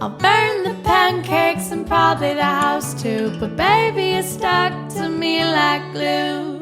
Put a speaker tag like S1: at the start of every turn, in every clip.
S1: I'll burn the pancakes and probably the house too, but baby, it's stuck to me like glue.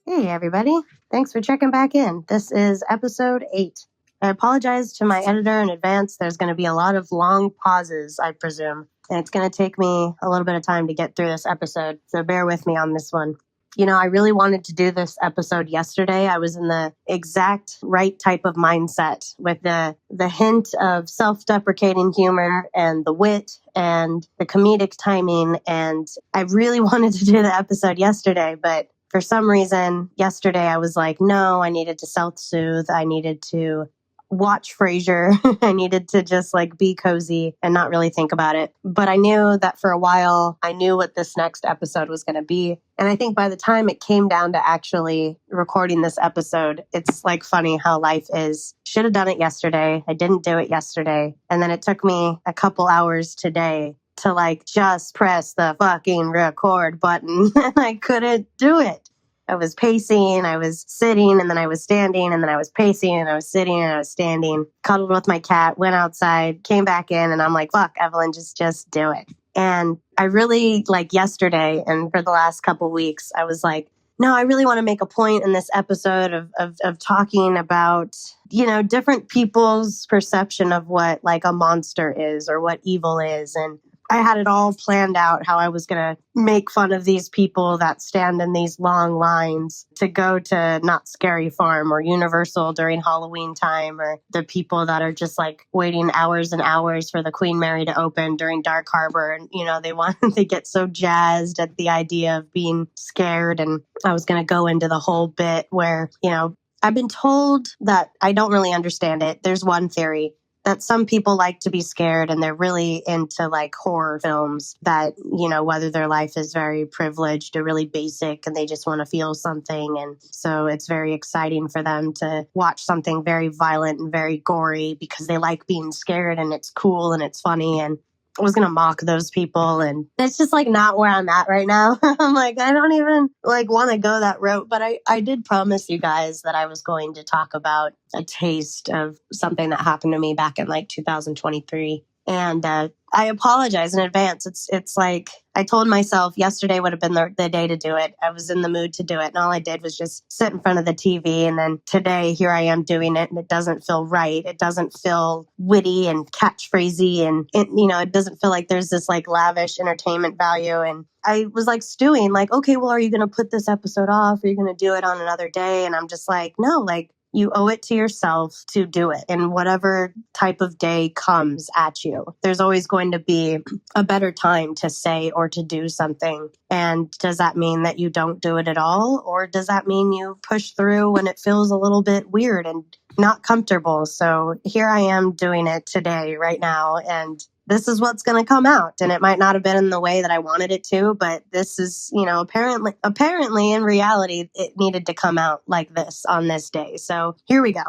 S2: Hey everybody, thanks for checking back in. This is episode 8. I apologize to my editor in advance. There's going to be a lot of long pauses, I presume, and it's going to take me a little bit of time to get through this episode, so bear with me on this one. You know, I really wanted to do this episode yesterday. I was in the exact right type of mindset with the hint of self-deprecating humor and the wit and the comedic timing, and I really wanted to do the episode yesterday, but for some reason, yesterday I was like, no, I needed to self-soothe. I needed to watch Frasier. I needed to just like be cozy and not really think about it. But I knew that for a while, I knew what this next episode was going to be. And I think by the time it came down to actually recording this episode, it's like funny how life is. Should have done it yesterday. I didn't do it yesterday. And then it took me a couple hours today to like just press the fucking record button and I couldn't do it. I was pacing, I was sitting, and then I was standing, and then I was pacing, and I was sitting, and I was standing, cuddled with my cat, went outside, came back in, and I'm like, fuck, Evelyn, just do it. And I really, like yesterday and for the last couple weeks, I was like, no, I really want to make a point in this episode of talking about, you know, different people's perception of what like a monster is or what evil is. And I had it all planned out how I was going to make fun of these people that stand in these long lines to go to Not Scary Farm or Universal during Halloween time, or the people that are just like waiting hours and hours for the Queen Mary to open during Dark Harbor. And, you know, they get so jazzed at the idea of being scared. And I was going to go into the whole bit where, you know, I've been told that I don't really understand it. There's one theory that some people like to be scared and they're really into like horror films that, you know, whether their life is very privileged or really basic and they just want to feel something. And so it's very exciting for them to watch something very violent and very gory because they like being scared and it's cool and it's funny. And I was going to mock those people, and it's just like not where I'm at right now. I'm like, I don't even like want to go that route. But I did promise you guys that I was going to talk about a taste of something that happened to me back in like 2023. And I apologize in advance. It's like I told myself yesterday would have been the day to do it. I was in the mood to do it. And all I did was just sit in front of the TV. And then today, here I am doing it. And it doesn't feel right. It doesn't feel witty and catchphrasy. And, it doesn't feel like there's this like lavish entertainment value. And I was like stewing like, okay, well, are you going to put this episode off? Are you going to do it on another day? And I'm just like, no, like, you owe it to yourself to do it. And whatever type of day comes at you, there's always going to be a better time to say or to do something. And does that mean that you don't do it at all? Or does that mean you push through when it feels a little bit weird and not comfortable? So here I am doing it today, right now. And this is what's going to come out. And it might not have been in the way that I wanted it to, but this is, apparently in reality, it needed to come out like this on this day. So here we go.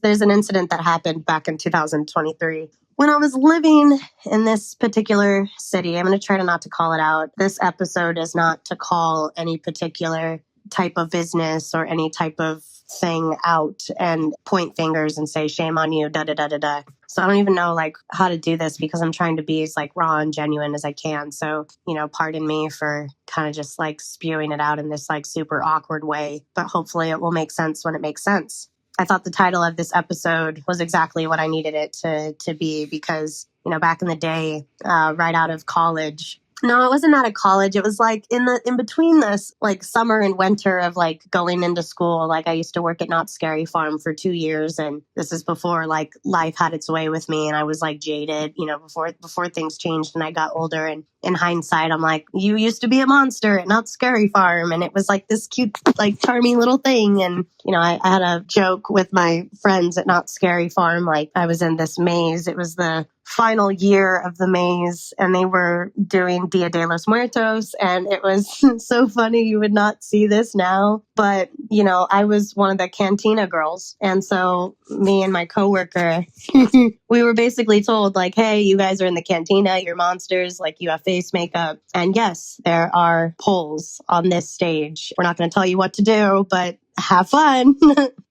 S2: There's an incident that happened back in 2023. When I was living in this particular city, I'm going to try to not to call it out. This episode is not to call any particular type of business or any type of thing out and point fingers and say, shame on you, da-da-da-da-da. So I don't even know like how to do this because I'm trying to be as like raw and genuine as I can. So, pardon me for kind of just like spewing it out in this like super awkward way, but hopefully it will make sense when it makes sense. I thought the title of this episode was exactly what I needed it to be because, back in the day, right out of college, no, it wasn't out of college. It was like in between this like summer and winter of like going into school. Like I used to work at Not Scary Farm for 2 years. And this is before like life had its way with me. And I was like jaded, before things changed and I got older. And in hindsight, I'm like, you used to be a monster at Not Scary Farm. And it was like this cute, like charming little thing. And, I had a joke with my friends at Not Scary Farm. Like I was in this maze. It was the final year of the maze and they were doing Dia de los Muertos. And it was so funny. You would not see this now. But, I was one of the cantina girls. And so me and my coworker, we were basically told, like, hey, you guys are in the cantina, you're monsters, like, you have face makeup. And yes, there are poles on this stage. We're not going to tell you what to do, but have fun.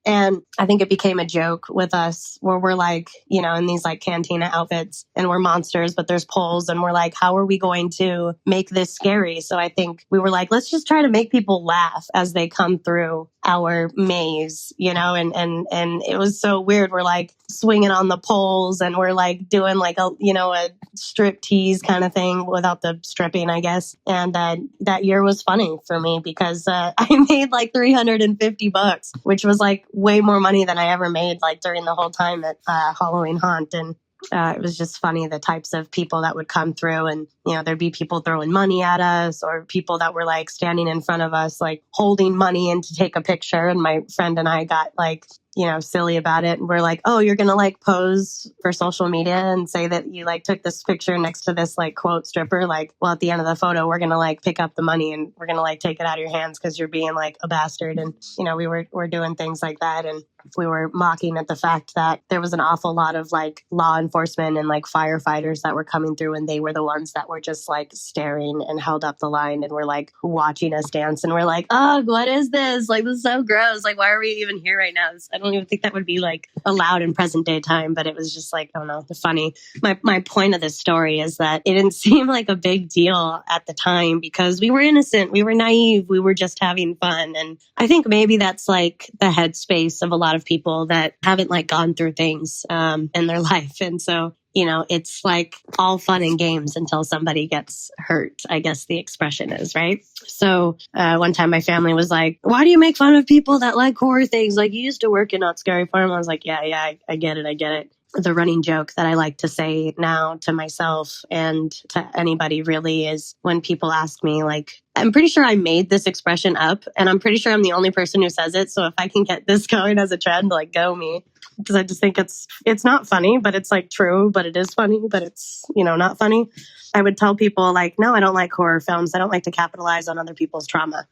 S2: And I think it became a joke with us where we're like, you know, in these like cantina outfits and we're monsters, but there's poles and we're like, how are we going to make this scary? So I think we were like, let's just try to make people laugh as they come through our maze, you know, and it was so weird. We're like swinging on the poles and we're like doing like a, you know, a strip tease kind of thing without the stripping, I guess. And that year was funny for me because I made like $350, which was like way more money than I ever made like during the whole time at Halloween Haunt. And it was just funny, the types of people that would come through and, you know, there'd be people throwing money at us or people that were like standing in front of us, like holding money in to take a picture. And my friend and I got like, you know, silly about it. And we're like, oh, you're going to like pose for social media and say that you like took this picture next to this like quote stripper. Like, well, at the end of the photo, we're going to like pick up the money and we're going to like take it out of your hands because you're being like a bastard. And, you know, we're doing things like that. And we were mocking at the fact that there was an awful lot of like law enforcement and like firefighters that were coming through and they were the ones that were just like staring and held up the line and were like watching us dance. And we're like, oh, what is this? Like, this is so gross. Like, why are we even here right now? I don't even think that would be like allowed in present day time, but it was just like, I don't know, the funny. My point of this story is that it didn't seem like a big deal at the time because we were innocent, we were naive, we were just having fun. And I think maybe that's like the headspace of a lot of people that haven't like gone through things in their life. And so, you know, it's like all fun and games until somebody gets hurt, I guess the expression is, right? So one time my family was like, why do you make fun of people that like horror things? Like, you used to work in Not Scary Farm. I was like, yeah, I get it. The running joke that I like to say now to myself and to anybody really is when people ask me, like, I'm pretty sure I made this expression up and I'm pretty sure I'm the only person who says it. So if I can get this going as a trend, like, go me. Because I just think it's not funny, but it's like true, but it is funny, but it's, you know, not funny. I would tell people like, no, I don't like horror films. I don't like to capitalize on other people's trauma.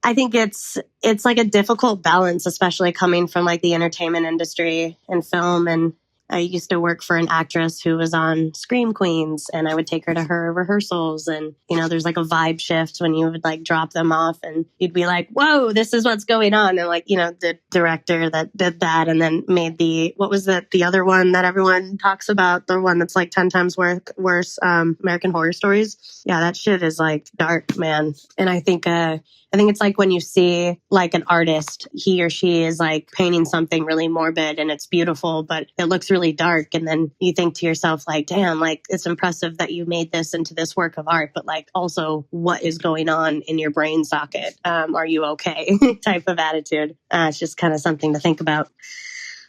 S2: I think it's like a difficult balance, especially coming from like the entertainment industry and film. And I used to work for an actress who was on Scream Queens and I would take her to her rehearsals and, you know, there's like a vibe shift when you would like drop them off and you'd be like, whoa, this is what's going on. And like, you know, the director that did that and then made what was the other one that everyone talks about, the one that's like 10 times worse, American Horror Stories. Yeah, that shit is like dark, man. And I think it's like when you see like an artist, he or she is like painting something really morbid and it's beautiful, but it looks really dark. And then you think to yourself like, damn, like it's impressive that you made this into this work of art, but like also what is going on in your brain socket? Are you okay? Type of attitude. It's just kind of something to think about.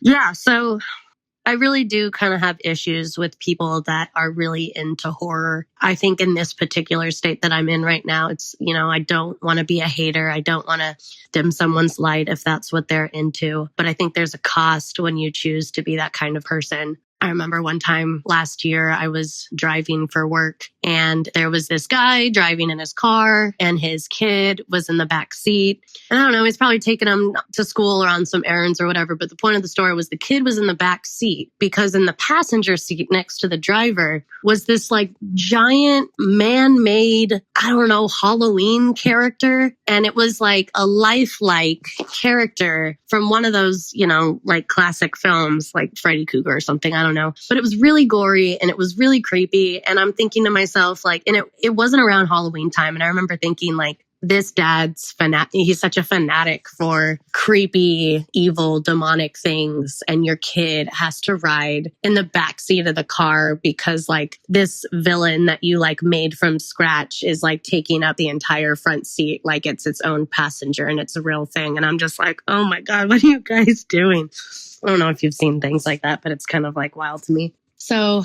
S2: Yeah. So I really do kind of have issues with people that are really into horror. I think in this particular state that I'm in right now, it's, you know, I don't want to be a hater. I don't want to dim someone's light if that's what they're into. But I think there's a cost when you choose to be that kind of person. I remember one time last year, I was driving for work and there was this guy driving in his car and his kid was in the back seat. And I don't know, he's probably taking him to school or on some errands or whatever. But the point of the story was the kid was in the back seat because in the passenger seat next to the driver was this like giant man-made, I don't know, Halloween character. And it was like a lifelike character from one of those, you know, like classic films like Freddy Krueger or something. I don't know. But it was really gory and it was really creepy. And I'm thinking to myself, like, and it wasn't around Halloween time. And I remember thinking, like, this dad's he's such a fanatic for creepy, evil, demonic things. And your kid has to ride in the back seat of the car because like this villain that you like made from scratch is like taking up the entire front seat like it's its own passenger and it's a real thing. And I'm just like, oh my God, what are you guys doing? I don't know if you've seen things like that, but it's kind of like wild to me. So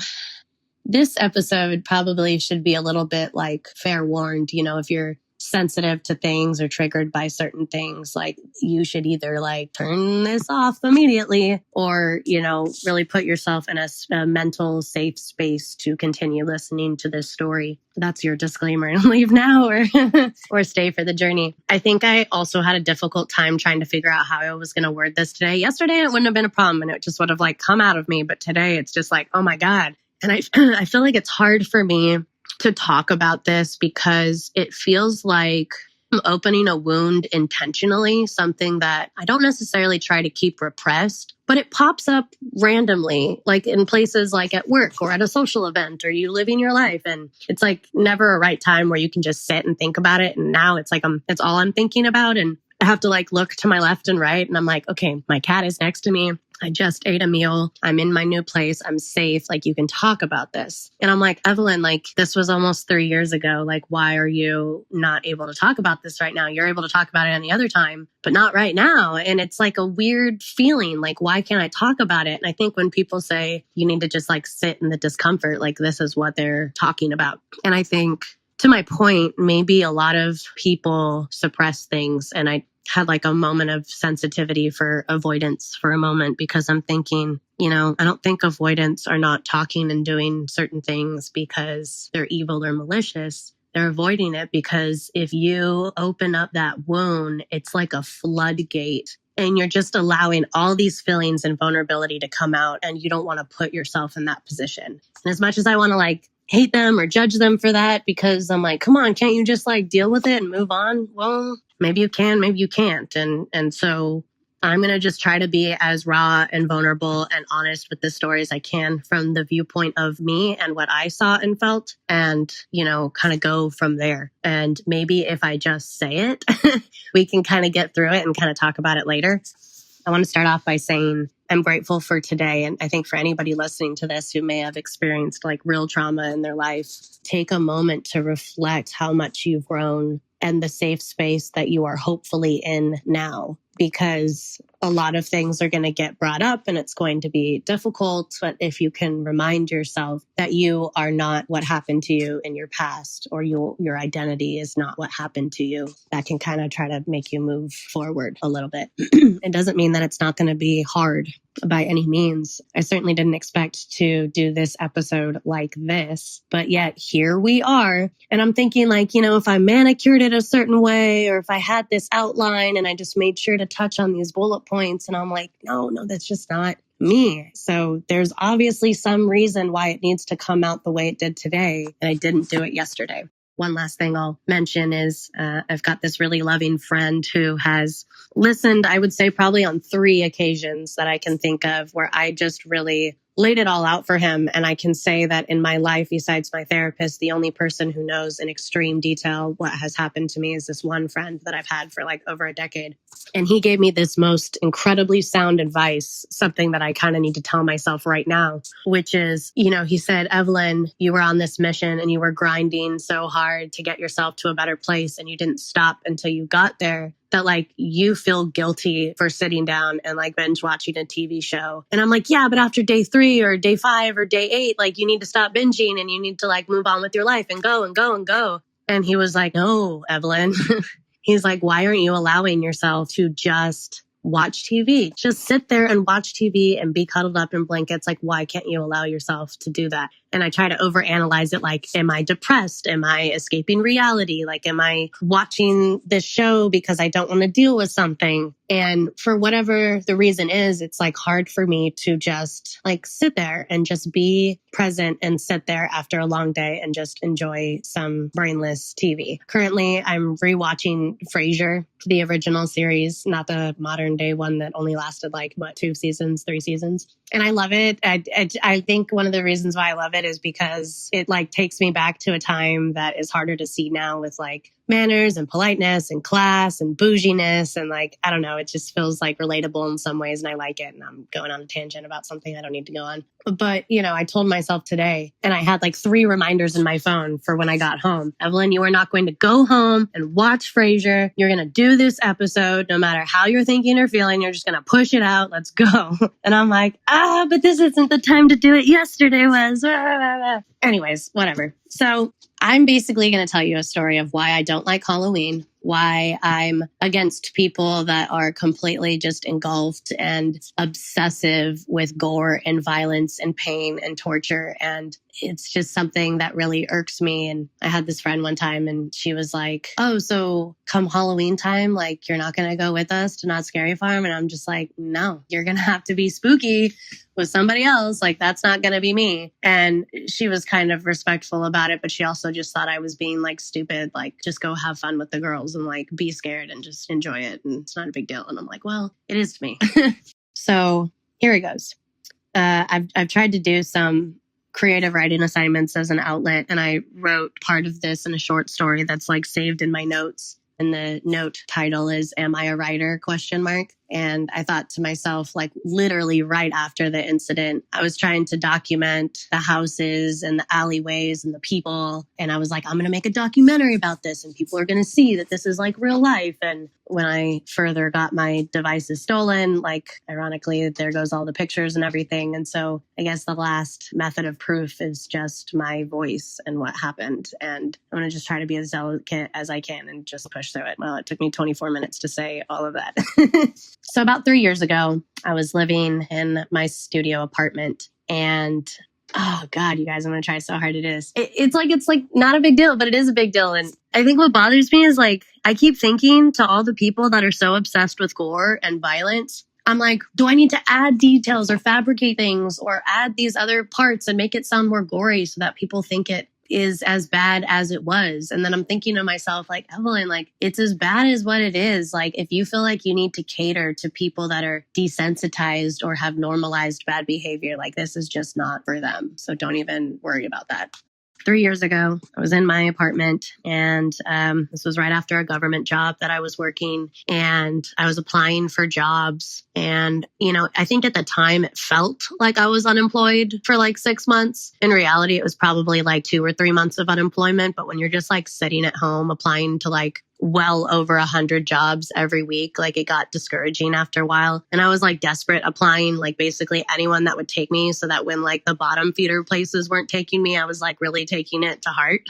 S2: this episode probably should be a little bit like fair warned, you know, if you're sensitive to things or triggered by certain things, like you should either like turn this off immediately or, really put yourself in a mental safe space to continue listening to this story. That's your disclaimer, and leave now or stay for the journey. I think I also had a difficult time trying to figure out how I was going to word this today. Yesterday, it wouldn't have been a problem and it just would have like come out of me. But today it's just like, oh my God. And I feel like it's hard for me to talk about this because it feels like I'm opening a wound intentionally, something that I don't necessarily try to keep repressed, but it pops up randomly, like in places like at work or at a social event or you living your life. And it's like never a right time where you can just sit and think about it. And now it's like, it's all I'm thinking about. And I have to like look to my left and right. And I'm like, okay, my cat is next to me. I just ate a meal. I'm in my new place. I'm safe. Like, you can talk about this. And I'm like, Evelyn, like, this was almost 3 years ago. Like, why are you not able to talk about this right now? You're able to talk about it any other time, but not right now. And it's like a weird feeling. Like, why can't I talk about it? And I think when people say you need to just like sit in the discomfort, like this is what they're talking about. And I think to my point, maybe a lot of people suppress things. And I had like a moment of sensitivity for avoidance for a moment because I'm thinking, I don't think avoidance are not talking and doing certain things because they're evil or malicious. They're avoiding it because if you open up that wound, it's like a floodgate and you're just allowing all these feelings and vulnerability to come out and you don't want to put yourself in that position. And as much as I want to like hate them or judge them for that because I'm like, come on, can't you just like deal with it and move on? Well, maybe you can, maybe you can't. And so I'm going to just try to be as raw and vulnerable and honest with this story as I can from the viewpoint of me and what I saw and felt and, kind of go from there. And maybe if I just say it, we can kind of get through it and kind of talk about it later. I want to start off by saying I'm grateful for today. And I think for anybody listening to this who may have experienced like real trauma in their life, take a moment to reflect how much you've grown and the safe space that you are hopefully in now. Because a lot of things are going to get brought up and it's going to be difficult. But if you can remind yourself that you are not what happened to you in your past or your identity is not what happened to you, that can kind of try to make you move forward a little bit. It doesn't mean that it's not going to be hard by any means. I certainly didn't expect to do this episode like this, but yet here we are. And I'm thinking like, if I manicured it a certain way or if I had this outline and I just made sure to touch on these bullet points and I'm like, no, that's just not me. So there's obviously some reason why it needs to come out the way it did today. And I didn't do it yesterday. One last thing I'll mention is I've got this really loving friend who has listened, I would say probably on 3 occasions that I can think of where I just really laid it all out for him. And I can say that in my life, besides my therapist, the only person who knows in extreme detail what has happened to me is this one friend that I've had for like over a decade. And he gave me this most incredibly sound advice, something that I kind of need to tell myself right now, which is, he said, Evelyn, you were on this mission and you were grinding so hard to get yourself to a better place and you didn't stop until you got there. That like you feel guilty for sitting down and like binge watching a TV show. And I'm like, yeah, but after day 3 or day 5 or day 8, like you need to stop binging and you need to like move on with your life and go and go and go. And he was like, no, Evelyn. He's like, why aren't you allowing yourself to just watch TV? Just sit there and watch TV and be cuddled up in blankets. Like, why can't you allow yourself to do that? And I try to overanalyze it. Like, am I depressed? Am I escaping reality? Like, am I watching this show because I don't want to deal with something? And for whatever the reason is, it's like hard for me to just like sit there and just be present and sit there after a long day and just enjoy some brainless TV. Currently, I'm rewatching Frasier, the original series, not the modern day one that only lasted like, 2 seasons, 3 seasons. And I love it. I think one of the reasons why I love it is because it like takes me back to a time that is harder to see now with like manners and politeness and class and bouginess. And like, I don't know, it just feels like relatable in some ways and I like it. And I'm going on a tangent about something I don't need to go on. But, I told myself today and I had like 3 reminders in my phone for when I got home. Evelyn, you are not going to go home and watch Frasier. You're going to do this episode no matter how you're thinking or feeling. You're just going to push it out. Let's go. And I'm like, but this isn't the time to do it. Yesterday was. Anyways, whatever. So I'm basically going to tell you a story of why I don't like Halloween, why I'm against people that are completely just engulfed and obsessive with gore and violence and pain and torture. And it's just something that really irks me. And I had this friend one time and she was like, oh, so come Halloween time, like you're not going to go with us to Not Scary Farm? And I'm just like, no, you're going to have to be spooky with somebody else. Like, that's not going to be me. And she was kind of respectful about it, but she also just thought I was being like stupid, like just go have fun with the girls and like be scared and just enjoy it. And it's not a big deal. And I'm like, well, it is to me. So here it goes. I've tried to do some creative writing assignments as an outlet. And I wrote part of this in a short story that's like saved in my notes. And the note title is, Am I a Writer? ? And I thought to myself, like literally right after the incident, I was trying to document the houses and the alleyways and the people. And I was like, I'm going to make a documentary about this and people are going to see that this is like real life. And when I further got my devices stolen, like ironically, there goes all the pictures and everything. And so I guess the last method of proof is just my voice and what happened. And I'm going to just try to be as delicate as I can and just push through it. Well, it took me 24 minutes to say all of that. So about 3 years ago, I was living in my studio apartment and oh God, you guys, I'm going to try so hard to do this. It's like not a big deal, but it is a big deal. And I think what bothers me is like, I keep thinking to all the people that are so obsessed with gore and violence, I'm like, do I need to add details or fabricate things or add these other parts and make it sound more gory so that people think it is as bad as it was? And then I'm thinking to myself, like, Evelyn, like, it's as bad as what it is. Like, if you feel like you need to cater to people that are desensitized or have normalized bad behavior, like, this is just not for them. So don't even worry about that. 3 years ago, I was in my apartment and this was right after a government job that I was working and I was applying for jobs. And, you know, I think at the time it felt like I was unemployed for like 6 months. In reality, it was probably like 2 or 3 months of unemployment. But when you're just like sitting at home applying to like well over 100 jobs every week, like it got discouraging after a while. And I was like desperate, applying like basically anyone that would take me so that when like the bottom feeder places weren't taking me, I was like really taking it to heart.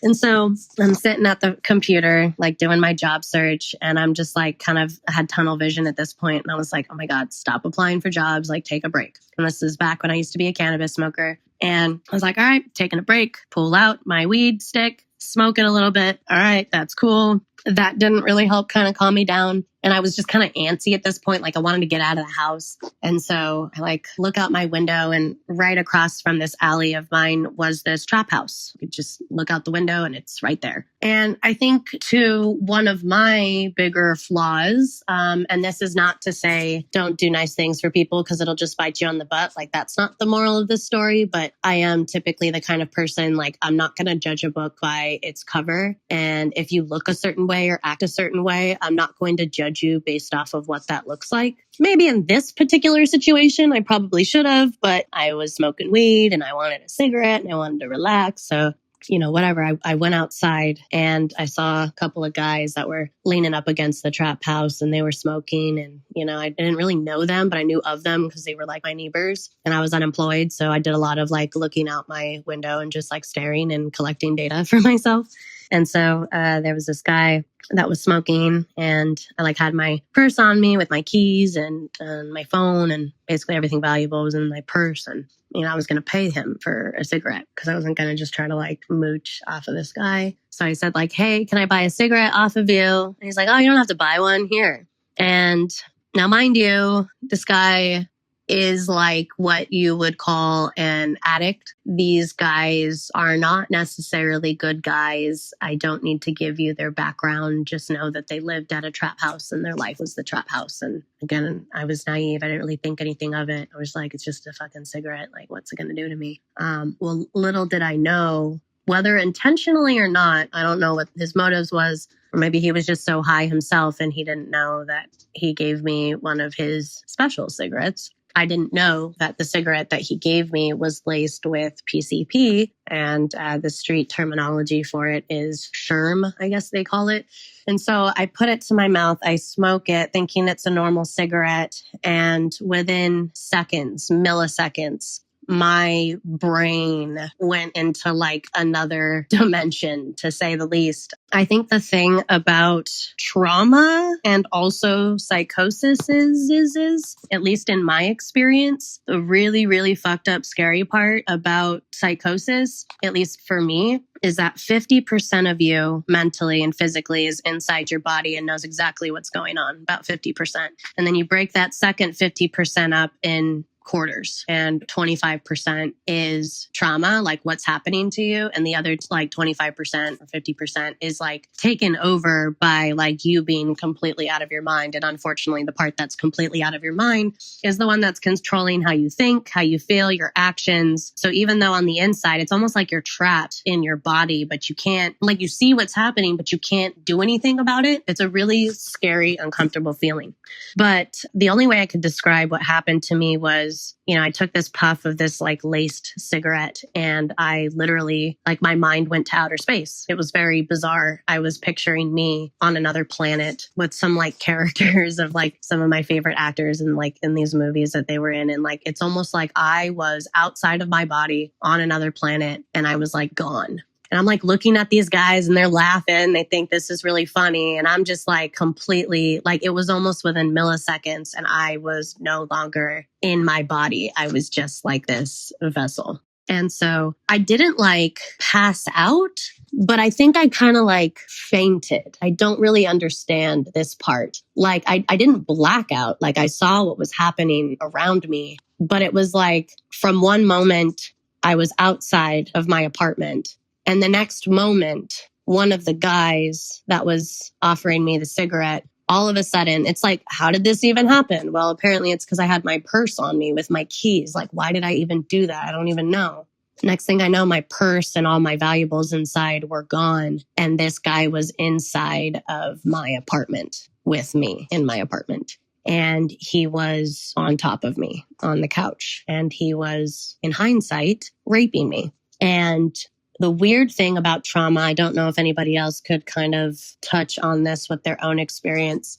S2: And so I'm sitting at the computer, like doing my job search. And I'm just like kind of had tunnel vision at this point. And I was like, oh my God, stop applying for jobs, like take a break. And this is back when I used to be a cannabis smoker. And I was like, all right, taking a break, pull out my weed stick, smoke it a little bit. All right, that's cool. That didn't really help kind of calm me down. And I was just kind of antsy at this point. Like I wanted to get out of the house. And so I like look out my window and right across from this alley of mine was this trap house. You could just look out the window and it's right there. And I think to one of my bigger flaws, and this is not to say don't do nice things for people because it'll just bite you on the butt. Like that's not the moral of this story, but I am typically the kind of person, like I'm not going to judge a book by its cover. And if you look a certain way or act a certain way, I'm not going to judge you based off of what that looks like. Maybe in this particular situation, I probably should have, but I was smoking weed and I wanted a cigarette and I wanted to relax. So, you know, whatever. I went outside and I saw a couple of guys that were leaning up against the trap house and they were smoking. And, you know, I didn't really know them, but I knew of them because they were like my neighbors and I was unemployed. So I did a lot of like looking out my window and just like staring and collecting data for myself. And so there was this guy that was smoking and I like had my purse on me with my keys and my phone and basically everything valuable was in my purse. And, you know, I was going to pay him for a cigarette because I wasn't going to just try to like mooch off of this guy. So I said like, hey, can I buy a cigarette off of you? And he's like, oh, you don't have to buy one here. And now, mind you, this guy is like what you would call an addict. These guys are not necessarily good guys. I don't need to give you their background. Just know that they lived at a trap house and their life was the trap house. And again, I was naive. I didn't really think anything of it. I was like, it's just a fucking cigarette. Like, what's it going to do to me? Well, little did I know, whether intentionally or not, I don't know what his motives was. Or maybe he was just so high himself and he didn't know that he gave me one of his special cigarettes. I didn't know that the cigarette that he gave me was laced with PCP, and the street terminology for it is sherm, I guess they call it. And so I put it to my mouth, I smoke it thinking it's a normal cigarette, and within seconds, milliseconds, my brain went into like another dimension, to say the least. I think the thing about trauma and also psychosis is, at least in my experience, the really, really fucked up scary part about psychosis, at least for me, is that 50% of you mentally and physically is inside your body and knows exactly what's going on, about 50%. And then you break that second 50% up in quarters, and 25% is trauma, like what's happening to you, and the other like 25% or 50% is like taken over by like you being completely out of your mind. And unfortunately, the part that's completely out of your mind is the one that's controlling how you think, how you feel, your actions. So even though on the inside it's almost like you're trapped in your body, but you can't, like, you see what's happening but you can't do anything about it. It's a really scary, uncomfortable feeling. But the only way I could describe what happened to me was, I took this puff of this like laced cigarette, and I literally, like, my mind went to outer space. It was very bizarre. I was picturing me on another planet with some like characters of like some of my favorite actors and like in these movies that they were in. And like, it's almost like I was outside of my body on another planet and I was like gone. And I'm like looking at these guys and they're laughing. They think this is really funny. And I'm just like completely, like, it was almost within milliseconds and I was no longer in my body. I was just like this vessel. And so I didn't like pass out, but I think I kind of like fainted. I don't really understand this part. Like I didn't black out. Like I saw what was happening around me, but it was like from one moment I was outside of my apartment. And the next moment, one of the guys that was offering me the cigarette, all of a sudden, it's like, how did this even happen? Well, apparently it's because I had my purse on me with my keys. Like, why did I even do that? I don't even know. Next thing I know, my purse and all my valuables inside were gone. And this guy was inside of my apartment with me in my apartment. And he was on top of me on the couch. And he was, in hindsight, raping me. And the weird thing about trauma, I don't know if anybody else could kind of touch on this with their own experience.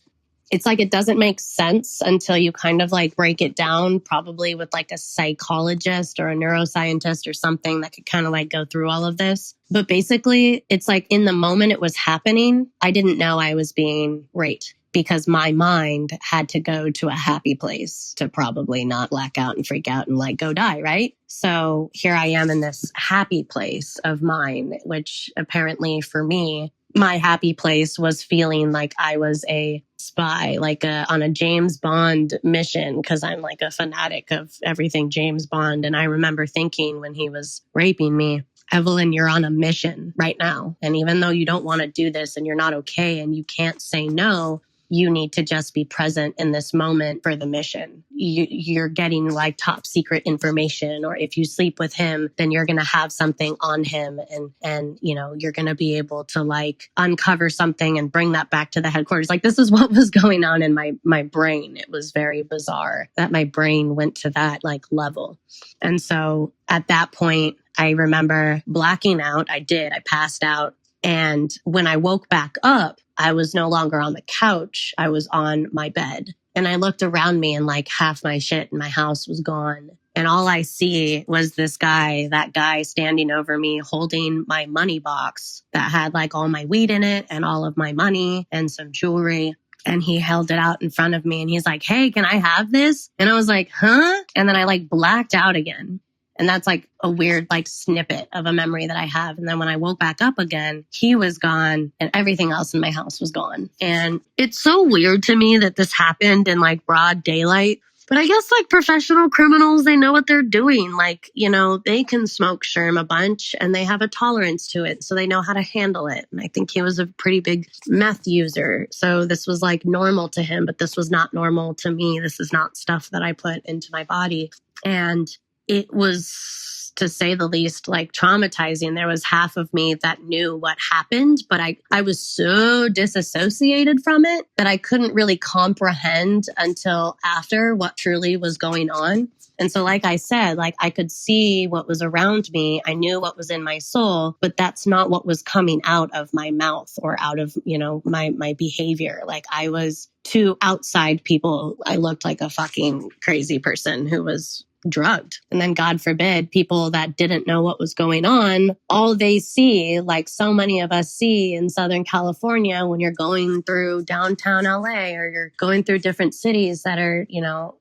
S2: It's like it doesn't make sense until you kind of like break it down, probably with like a psychologist or a neuroscientist or something that could kind of like go through all of this. But basically, it's like in the moment it was happening, I didn't know I was being raped, because my mind had to go to a happy place to probably not black out and freak out and like go die, right? So here I am in this happy place of mine, which apparently for me, my happy place was feeling like I was a spy, like on a James Bond mission, because I'm like a fanatic of everything James Bond. And I remember thinking when he was raping me, Evelyn, you're on a mission right now. And even though you don't want to do this and you're not okay and you can't say no, you need to just be present in this moment for the mission. You're getting like top secret information, or if you sleep with him, then you're going to have something on him, and you're going to be able to like uncover something and bring that back to the headquarters. Like, this is what was going on in my brain. It was very bizarre that my brain went to that like level. And so at that point, I remember blacking out. I passed out. And when I woke back up, I was no longer on the couch. I was on my bed. And I looked around me and like half my shit in my house was gone. And all I see was that guy standing over me holding my money box that had like all my weed in it and all of my money and some jewelry. And he held it out in front of me and he's like, hey, can I have this? And I was like, huh? And then I like blacked out again. And that's like a weird like snippet of a memory that I have. And then when I woke back up again, he was gone and everything else in my house was gone. And it's so weird to me that this happened in like broad daylight. But I guess like professional criminals, they know what they're doing. Like, they can smoke sherm a bunch and they have a tolerance to it. So they know how to handle it. And I think he was a pretty big meth user. So this was like normal to him, but this was not normal to me. This is not stuff that I put into my body. And it was, to say the least, like traumatizing. There was half of me that knew what happened, but I was so disassociated from it that I couldn't really comprehend until after what truly was going on. And so, like I said, like I could see what was around me. I knew what was in my soul, but that's not what was coming out of my mouth or out of, my behavior. Like I was to outside people, I looked like a fucking crazy person who was drugged. And then God forbid, people that didn't know what was going on, all they see, like so many of us see in Southern California when you're going through downtown LA or you're going through different cities that are,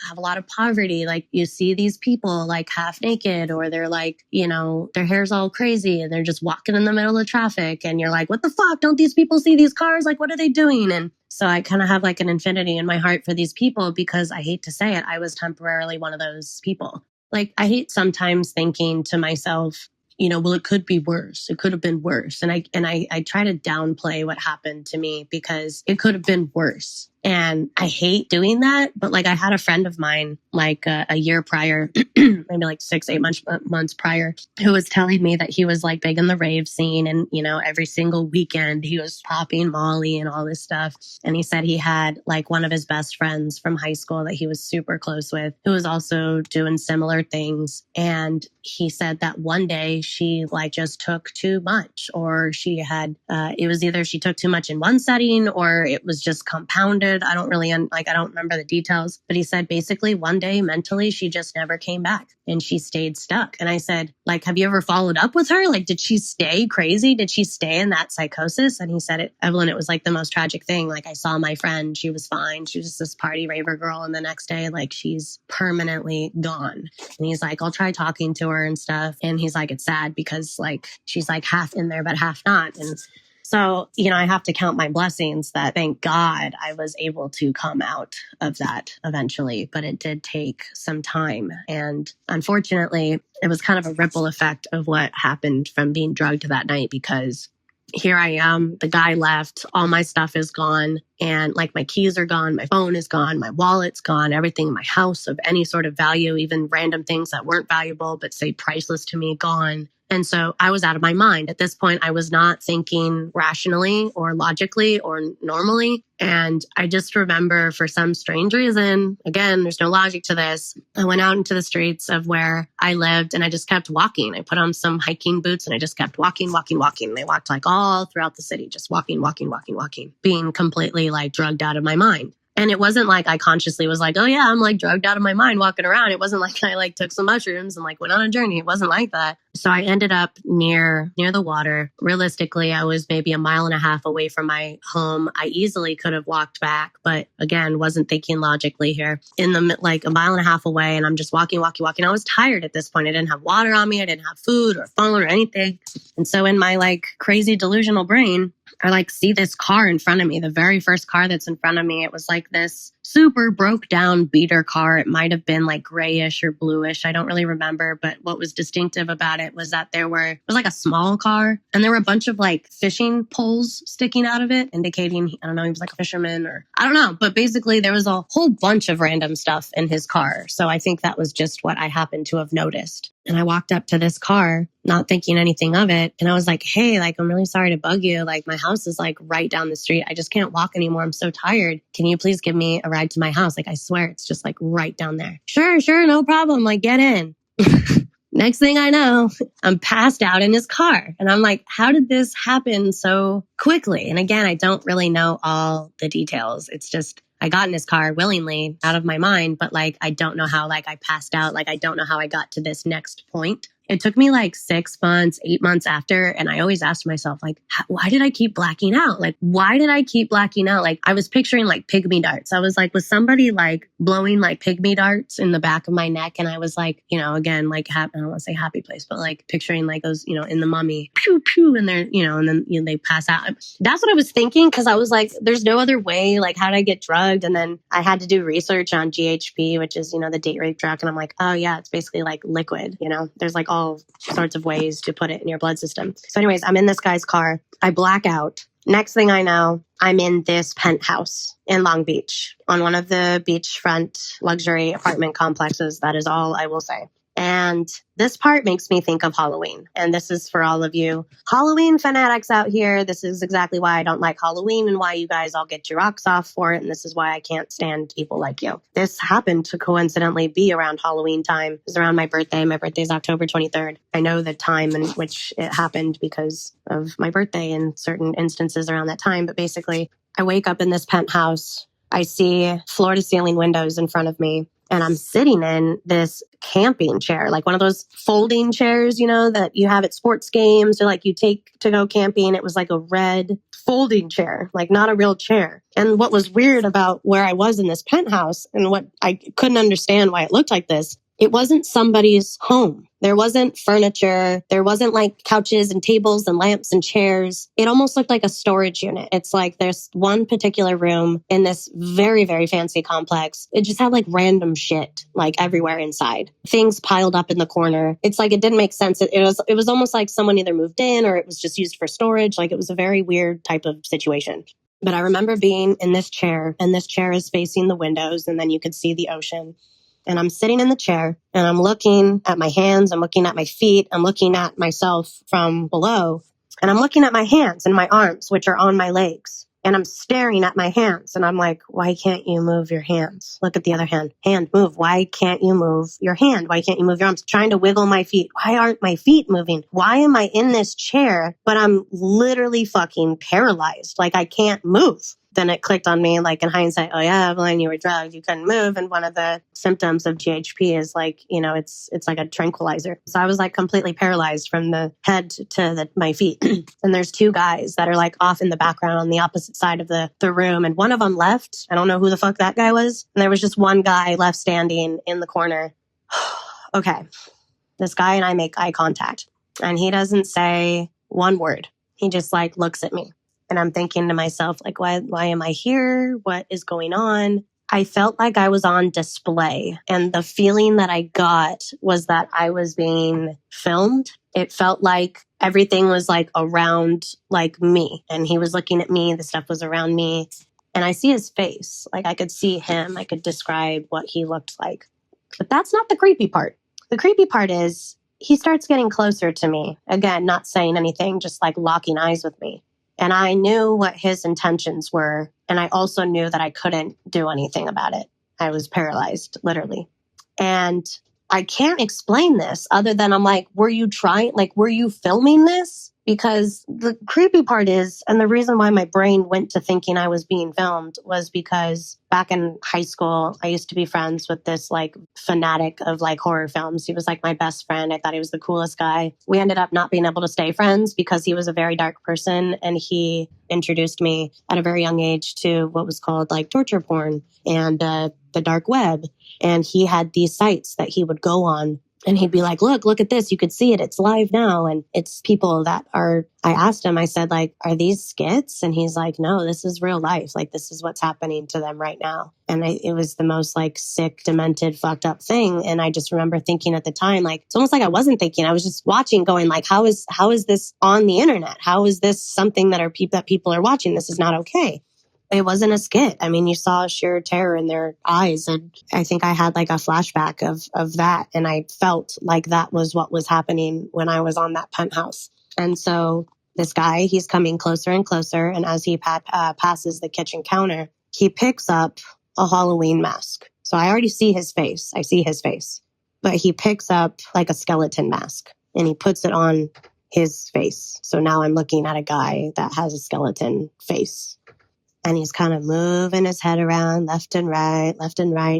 S2: have a lot of poverty. Like you see these people like half naked, or they're like, their hair's all crazy and they're just walking in the middle of traffic. And you're like, what the fuck? Don't these people see these cars? Like, what are they doing? And so I kind of have like an infinity in my heart for these people, because I hate to say it, I was temporarily one of those people. Like, I hate sometimes thinking to myself, well, it could be worse. It could have been worse. And I try to downplay what happened to me, because it could have been worse. And I hate doing that. But like, I had a friend of mine, like a year prior, maybe like 6-8 months prior, who was telling me that he was like big in the rave scene. And, every single weekend he was popping Molly and all this stuff. And he said he had like one of his best friends from high school that he was super close with, who was also doing similar things. And he said that one day she like just took too much, or she had, it was either she took too much in one setting or it was just compounded. I don't really, I don't remember the details, but he said basically one day mentally, she just never came back and she stayed stuck. And I said, like, have you ever followed up with her? Like, did she stay crazy? Did she stay in that psychosis? And he said, Evelyn, it was like the most tragic thing. Like, I saw my friend, she was fine. She was just this party raver girl. And the next day, like, she's permanently gone. And he's like, I'll try talking to her and stuff. And he's like, it's sad because like, she's like half in there, but half not. And so, I have to count my blessings that thank God I was able to come out of that eventually, but it did take some time. And unfortunately, it was kind of a ripple effect of what happened from being drugged that night, because here I am, the guy left, all my stuff is gone, and like my keys are gone, my phone is gone, my wallet's gone, everything in my house of any sort of value, even random things that weren't valuable but say priceless to me, gone. And so I was out of my mind. At this point, I was not thinking rationally or logically or normally. And I just remember, for some strange reason, again, there's no logic to this, I went out into the streets of where I lived and I just kept walking. I put on some hiking boots and I just kept walking. They walked like all throughout the city, just walking, being completely like drugged out of my mind. And it wasn't like I consciously was like, oh yeah, I'm like drugged out of my mind walking around. It wasn't like I like took some mushrooms and like went on a journey. It wasn't like that. So I ended up near the water. Realistically, I was maybe 1.5 miles away from my home. I easily could have walked back, but again, wasn't thinking logically here. In the like 1.5 miles away, and I'm just walking. I was tired at this point. I didn't have water on me. I didn't have food or phone or anything. And so in my like crazy delusional brain, I like see this car in front of me, the very first car that's in front of me. It was like this super broke down beater car. It might have been like grayish or bluish. I don't really remember. But what was distinctive about it was that it was like a small car and there were a bunch of like fishing poles sticking out of it, indicating, I don't know, he was like a fisherman or I don't know. But basically there was a whole bunch of random stuff in his car. So I think that was just what I happened to have noticed. And I walked up to this car, not thinking anything of it. And I was like, hey, like, I'm really sorry to bug you. Like, my house is like right down the street. I just can't walk anymore. I'm so tired. Can you please give me a ride to my house? Like, I swear it's just like right down there. Sure, no problem. Like, get in. Next thing I know, I'm passed out in his car. And I'm like, how did this happen so quickly? And again, I don't really know all the details. It's just, I got in his car willingly out of my mind, but like, I don't know how like I passed out. Like, I don't know how I got to this next point. It took me like 6 months, 8 months after. And I always asked myself, like, why did I keep blacking out? Like, why did I keep blacking out? Like, I was picturing like pygmy darts. I was like, was somebody like blowing like pygmy darts in the back of my neck? And I was like, again, like, I don't want to say happy place, but like picturing like those, in the Mummy, pew, pew, and they're, and then they pass out. That's what I was thinking. Cause I was like, there's no other way. Like, how did I get drugged? And then I had to do research on GHB, which is, the date rape drug. And I'm like, oh yeah, it's basically like liquid, there's like all sorts of ways to put it in your blood system. So anyways, I'm in this guy's car. I black out. Next thing I know, I'm in this penthouse in Long Beach on one of the beachfront luxury apartment complexes. That is all I will say. And this part makes me think of Halloween. And this is for all of you Halloween fanatics out here. This is exactly why I don't like Halloween and why you guys all get your rocks off for it. And this is why I can't stand people like you. This happened to coincidentally be around Halloween time. It was around my birthday. My birthday is October 23rd. I know the time in which it happened because of my birthday and certain instances around that time. But basically, I wake up in this penthouse. I see floor to ceiling windows in front of me. and I'm sitting in this camping chair, like one of those folding chairs, that you have at sports games or like you take to go camping. It was like a red folding chair, like not a real chair. And what was weird about where I was in this penthouse and what I couldn't understand why it looked like this, it wasn't somebody's home. There wasn't furniture. There wasn't like couches and tables and lamps and chairs. It almost looked like a storage unit. It's like there's one particular room in this very, very fancy complex. It just had like random shit like everywhere inside. Things piled up in the corner. It's like it didn't make sense. It was almost like someone either moved in or it was just used for storage. Like it was a very weird type of situation. But I remember being in this chair, and this chair is facing the windows, and then you could see the ocean. And I'm sitting in the chair and I'm looking at my hands. I'm looking at my feet. I'm looking at myself from below. And I'm looking at my hands and my arms, which are on my legs. And I'm staring at my hands. And I'm like, why can't you move your hands? Look at the other hand. Hand, move. Why can't you move your hand? Why can't you move your arms? Trying to wiggle my feet. Why aren't my feet moving? Why am I in this chair, but I'm literally fucking paralyzed? Like I can't move. Then it clicked on me, like in hindsight, oh yeah, when you were drugged, you couldn't move. And one of the symptoms of GHP is like, it's like a tranquilizer. So I was like completely paralyzed from the head to my feet. And there's two guys that are like off in the background on the opposite side of the room. And one of them left. I don't know who the fuck that guy was. And there was just one guy left standing in the corner. Okay. This guy and I make eye contact and he doesn't say one word. He just like looks at me. And I'm thinking to myself, like, why am I here? What is going on? I felt like I was on display. And the feeling that I got was that I was being filmed. It felt like everything was like around like me. And he was looking at me. The stuff was around me. And I see his face. Like I could see him. I could describe what he looked like. But that's not the creepy part. The creepy part is he starts getting closer to me. Again, not saying anything, just like locking eyes with me. And I knew what his intentions were. And I also knew that I couldn't do anything about it. I was paralyzed, literally. And I can't explain this other than I'm like, were you filming this? Because the creepy part is, and the reason why my brain went to thinking I was being filmed was because back in high school, I used to be friends with this like fanatic of like horror films. He was like my best friend. I thought he was the coolest guy. We ended up not being able to stay friends because he was a very dark person. And he introduced me at a very young age to what was called like torture porn and the dark web. And he had these sites that he would go on. And he'd be like, look at this. You could see it. It's live now. And it's people that I asked him, I said, like, are these skits? And he's like, no, this is real life. Like, this is what's happening to them right now. And it was the most like sick, demented, fucked up thing. And I just remember thinking at the time, like, it's almost like I wasn't thinking. I was just watching going like, how is this on the internet? How is this something that people are watching? This is not okay. It wasn't a skit. I mean, you saw sheer terror in their eyes. And I think I had like a flashback of that. And I felt like that was what was happening when I was on that penthouse. And so this guy, he's coming closer and closer. And as he passes the kitchen counter, he picks up a Halloween mask. So I already see his face. I see his face. But he picks up like a skeleton mask and he puts it on his face. So now I'm looking at a guy that has a skeleton face. And he's kind of moving his head around left and right,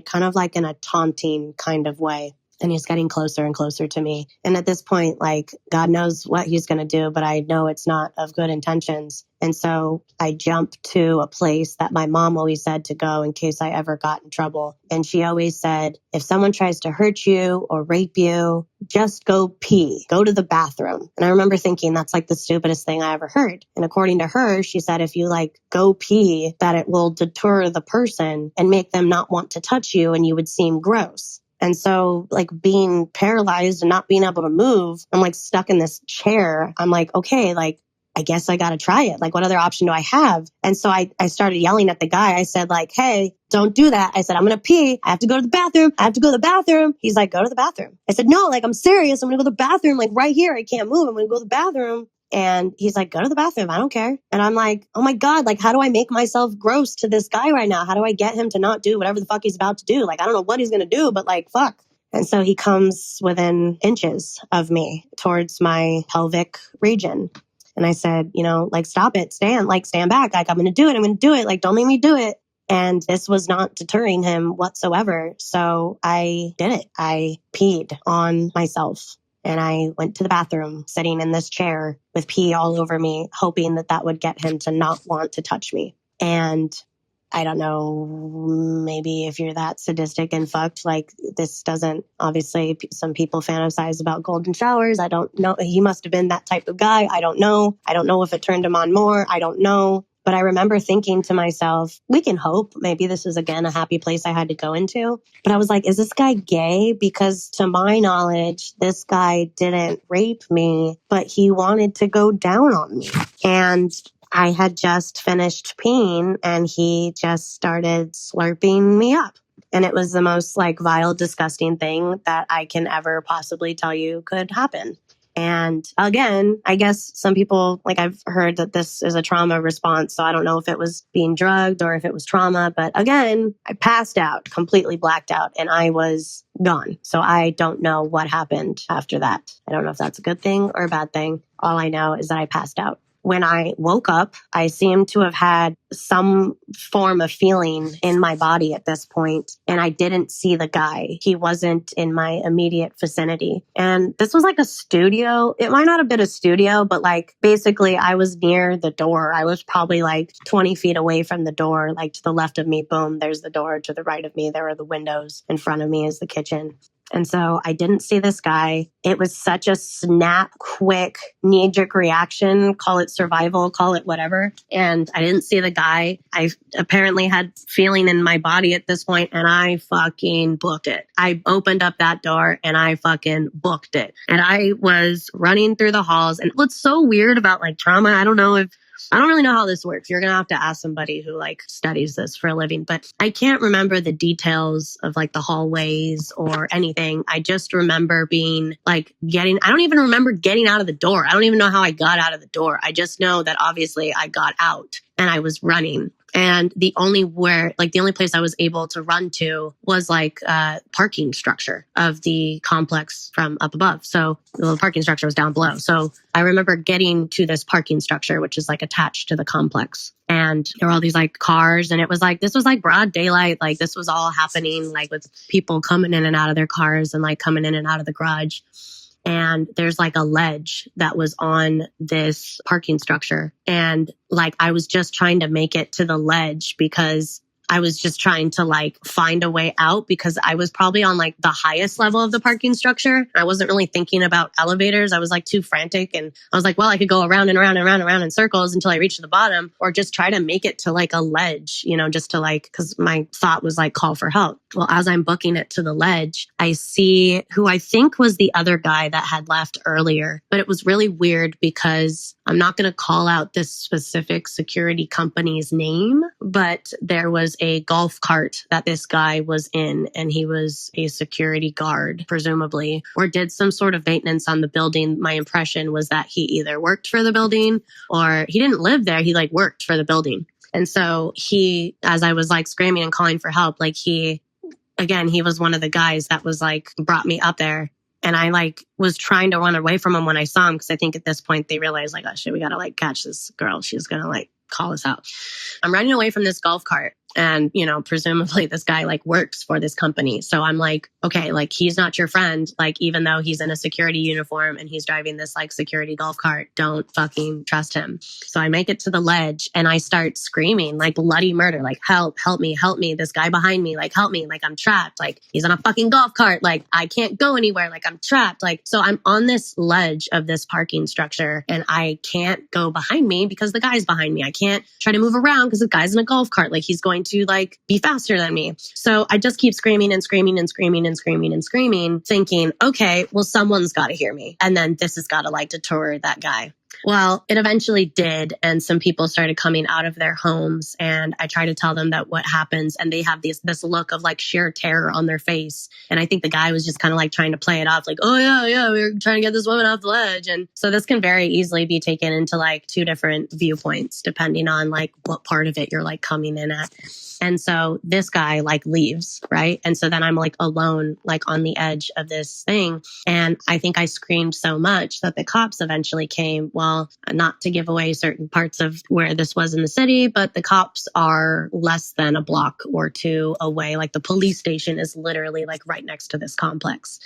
S2: kind of like in a taunting kind of way. And he's getting closer and closer to me. And at this point, like, God knows what he's going to do, but I know it's not of good intentions. And so I jump to a place that my mom always said to go in case I ever got in trouble. And she always said, if someone tries to hurt you or rape you, just go pee, go to the bathroom. And I remember thinking that's like the stupidest thing I ever heard. And according to her, she said, if you like go pee, that it will deter the person and make them not want to touch you and you would seem gross. And so like being paralyzed and not being able to move, I'm like stuck in this chair. I'm like, okay, like, I guess I got to try it. Like, what other option do I have? And so I started yelling at the guy. I said like, hey, don't do that. I said, I'm going to pee. I have to go to the bathroom. He's like, go to the bathroom. I said, no, like, I'm serious. I'm going to go to the bathroom. Like right here. I can't move. I'm going to go to the bathroom. And he's like, go to the bathroom. I don't care. And I'm like, oh my God, like, how do I make myself gross to this guy right now? How do I get him to not do whatever the fuck he's about to do? Like, I don't know what he's going to do, but like, fuck. And so he comes within inches of me towards my pelvic region. And I said, like, stop it, stand back. Like, I'm going to do it. Like, don't make me do it. And this was not deterring him whatsoever. So I did it. I peed on myself. And I went to the bathroom, sitting in this chair with pee all over me, hoping that that would get him to not want to touch me. And I don't know, maybe if you're that sadistic and fucked, like this doesn't, obviously some people fantasize about golden showers. I don't know. He must have been that type of guy. I don't know. I don't know if it turned him on more. I don't know. But I remember thinking to myself, we can hope. Maybe this is, again, a happy place I had to go into. But I was like, is this guy gay? Because to my knowledge, this guy didn't rape me, but he wanted to go down on me. And I had just finished peeing and he just started slurping me up. And it was the most like vile, disgusting thing that I can ever possibly tell you could happen. And again, I guess some people, like I've heard that this is a trauma response. So I don't know if it was being drugged or if it was trauma. But again, I passed out, completely blacked out, and I was gone. So I don't know what happened after that. I don't know if that's a good thing or a bad thing. All I know is that I passed out. When I woke up, I seemed to have had some form of feeling in my body at this point, and I didn't see the guy. He wasn't in my immediate vicinity. And this was like a studio. It might not have been a studio, but like basically I was near the door. I was probably like 20 feet away from the door, like to the left of me, boom, there's the door. To the right of me, there are the windows. In front of me is the kitchen. And so I didn't see this guy. It was such a snap, quick, knee-jerk reaction. Call it survival, call it whatever. And I didn't see the guy. I apparently had feeling in my body at this point, and I fucking booked it. I opened up that door and I fucking booked it. And I was running through the halls. And what's so weird about like trauma, I don't really know how this works. You're going to have to ask somebody who like studies this for a living, but I can't remember the details of like the hallways or anything. I just remember being like I don't even remember getting out of the door. I don't even know how I got out of the door. I just know that obviously I got out and I was running. And the only place I was able to run to was like a parking structure of the complex from up above. So the parking structure was down below. So I remember getting to this parking structure, which is like attached to the complex. And there were all these like cars, and it was like, this was like broad daylight. Like this was all happening like with people coming in and out of their cars and like coming in and out of the garage. And there's like a ledge that was on this parking structure. And like, I was just trying to make it to the ledge because I was just trying to like find a way out, because I was probably on like the highest level of the parking structure. I wasn't really thinking about elevators. I was like too frantic, and I was like, well, I could go around and around and around and around in circles until I reach the bottom, or just try to make it to like a ledge, just to like, because my thought was like call for help. Well, as I'm booking it to the ledge, I see who I think was the other guy that had left earlier. But it was really weird because I'm not going to call out this specific security company's name, but there was a golf cart that this guy was in, and he was a security guard, presumably, or did some sort of maintenance on the building. My impression was that he either worked for the building or he didn't live there. He like worked for the building. And so he, as I was like screaming and calling for help, like he was one of the guys that was like brought me up there. And I like was trying to run away from him when I saw him, because I think at this point they realized like, oh shit, we got to like catch this girl. She's going to like call us out. I'm running away from this golf cart. And, presumably this guy like works for this company. So I'm like, okay, like he's not your friend. Like, even though he's in a security uniform and he's driving this like security golf cart, don't fucking trust him. So I make it to the ledge and I start screaming like bloody murder, like help me. This guy behind me, like help me. Like I'm trapped. Like he's on a fucking golf cart. Like I can't go anywhere. Like I'm trapped. Like, so I'm on this ledge of this parking structure and I can't go behind me because the guy's behind me. I can't try to move around because the guy's in a golf cart. Like he's going to like be faster than me. So I just keep screaming and screaming and screaming and screaming and screaming, thinking, okay, well, someone's got to hear me. And then this has got to like deter that guy. Well, it eventually did. And some people started coming out of their homes, and I try to tell them that what happens, and they have this look of like sheer terror on their face. And I think the guy was just kind of like trying to play it off like, oh yeah, we're trying to get this woman off the ledge. And so this can very easily be taken into like two different viewpoints, depending on like what part of it you're like coming in at. And so this guy like leaves, right? And so then I'm like alone, like on the edge of this thing. And I think I screamed so much that the cops eventually came. Well, well, not to give away certain parts of where this was in the city, but the cops are less than a block or two away. Like the police station is literally like right next to this complex.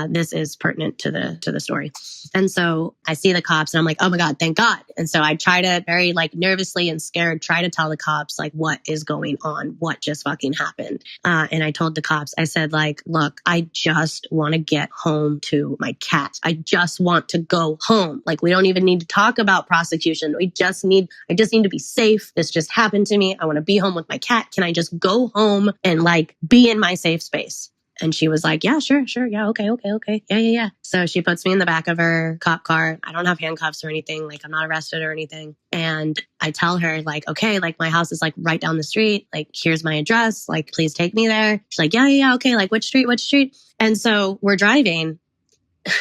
S2: This is pertinent to the story. And so I see the cops and I'm like, oh my God, thank God. And so I try to very like nervously and scared, try to tell the cops like what is going on, what just fucking happened. And I told the cops, I said like, look, I just want to get home to my cat. I just want to go home. Like we don't even need to talk about prosecution. I just need to be safe. This just happened to me. I want to be home with my cat. Can I just go home and like be in my safe space? And she was like, yeah, sure. Yeah, okay. Yeah. So she puts me in the back of her cop car. I don't have handcuffs or anything. Like I'm not arrested or anything. And I tell her like, okay, like my house is like right down the street. Like, here's my address. Like, please take me there. She's like, yeah. Okay. Like which street? And so we're driving. I'm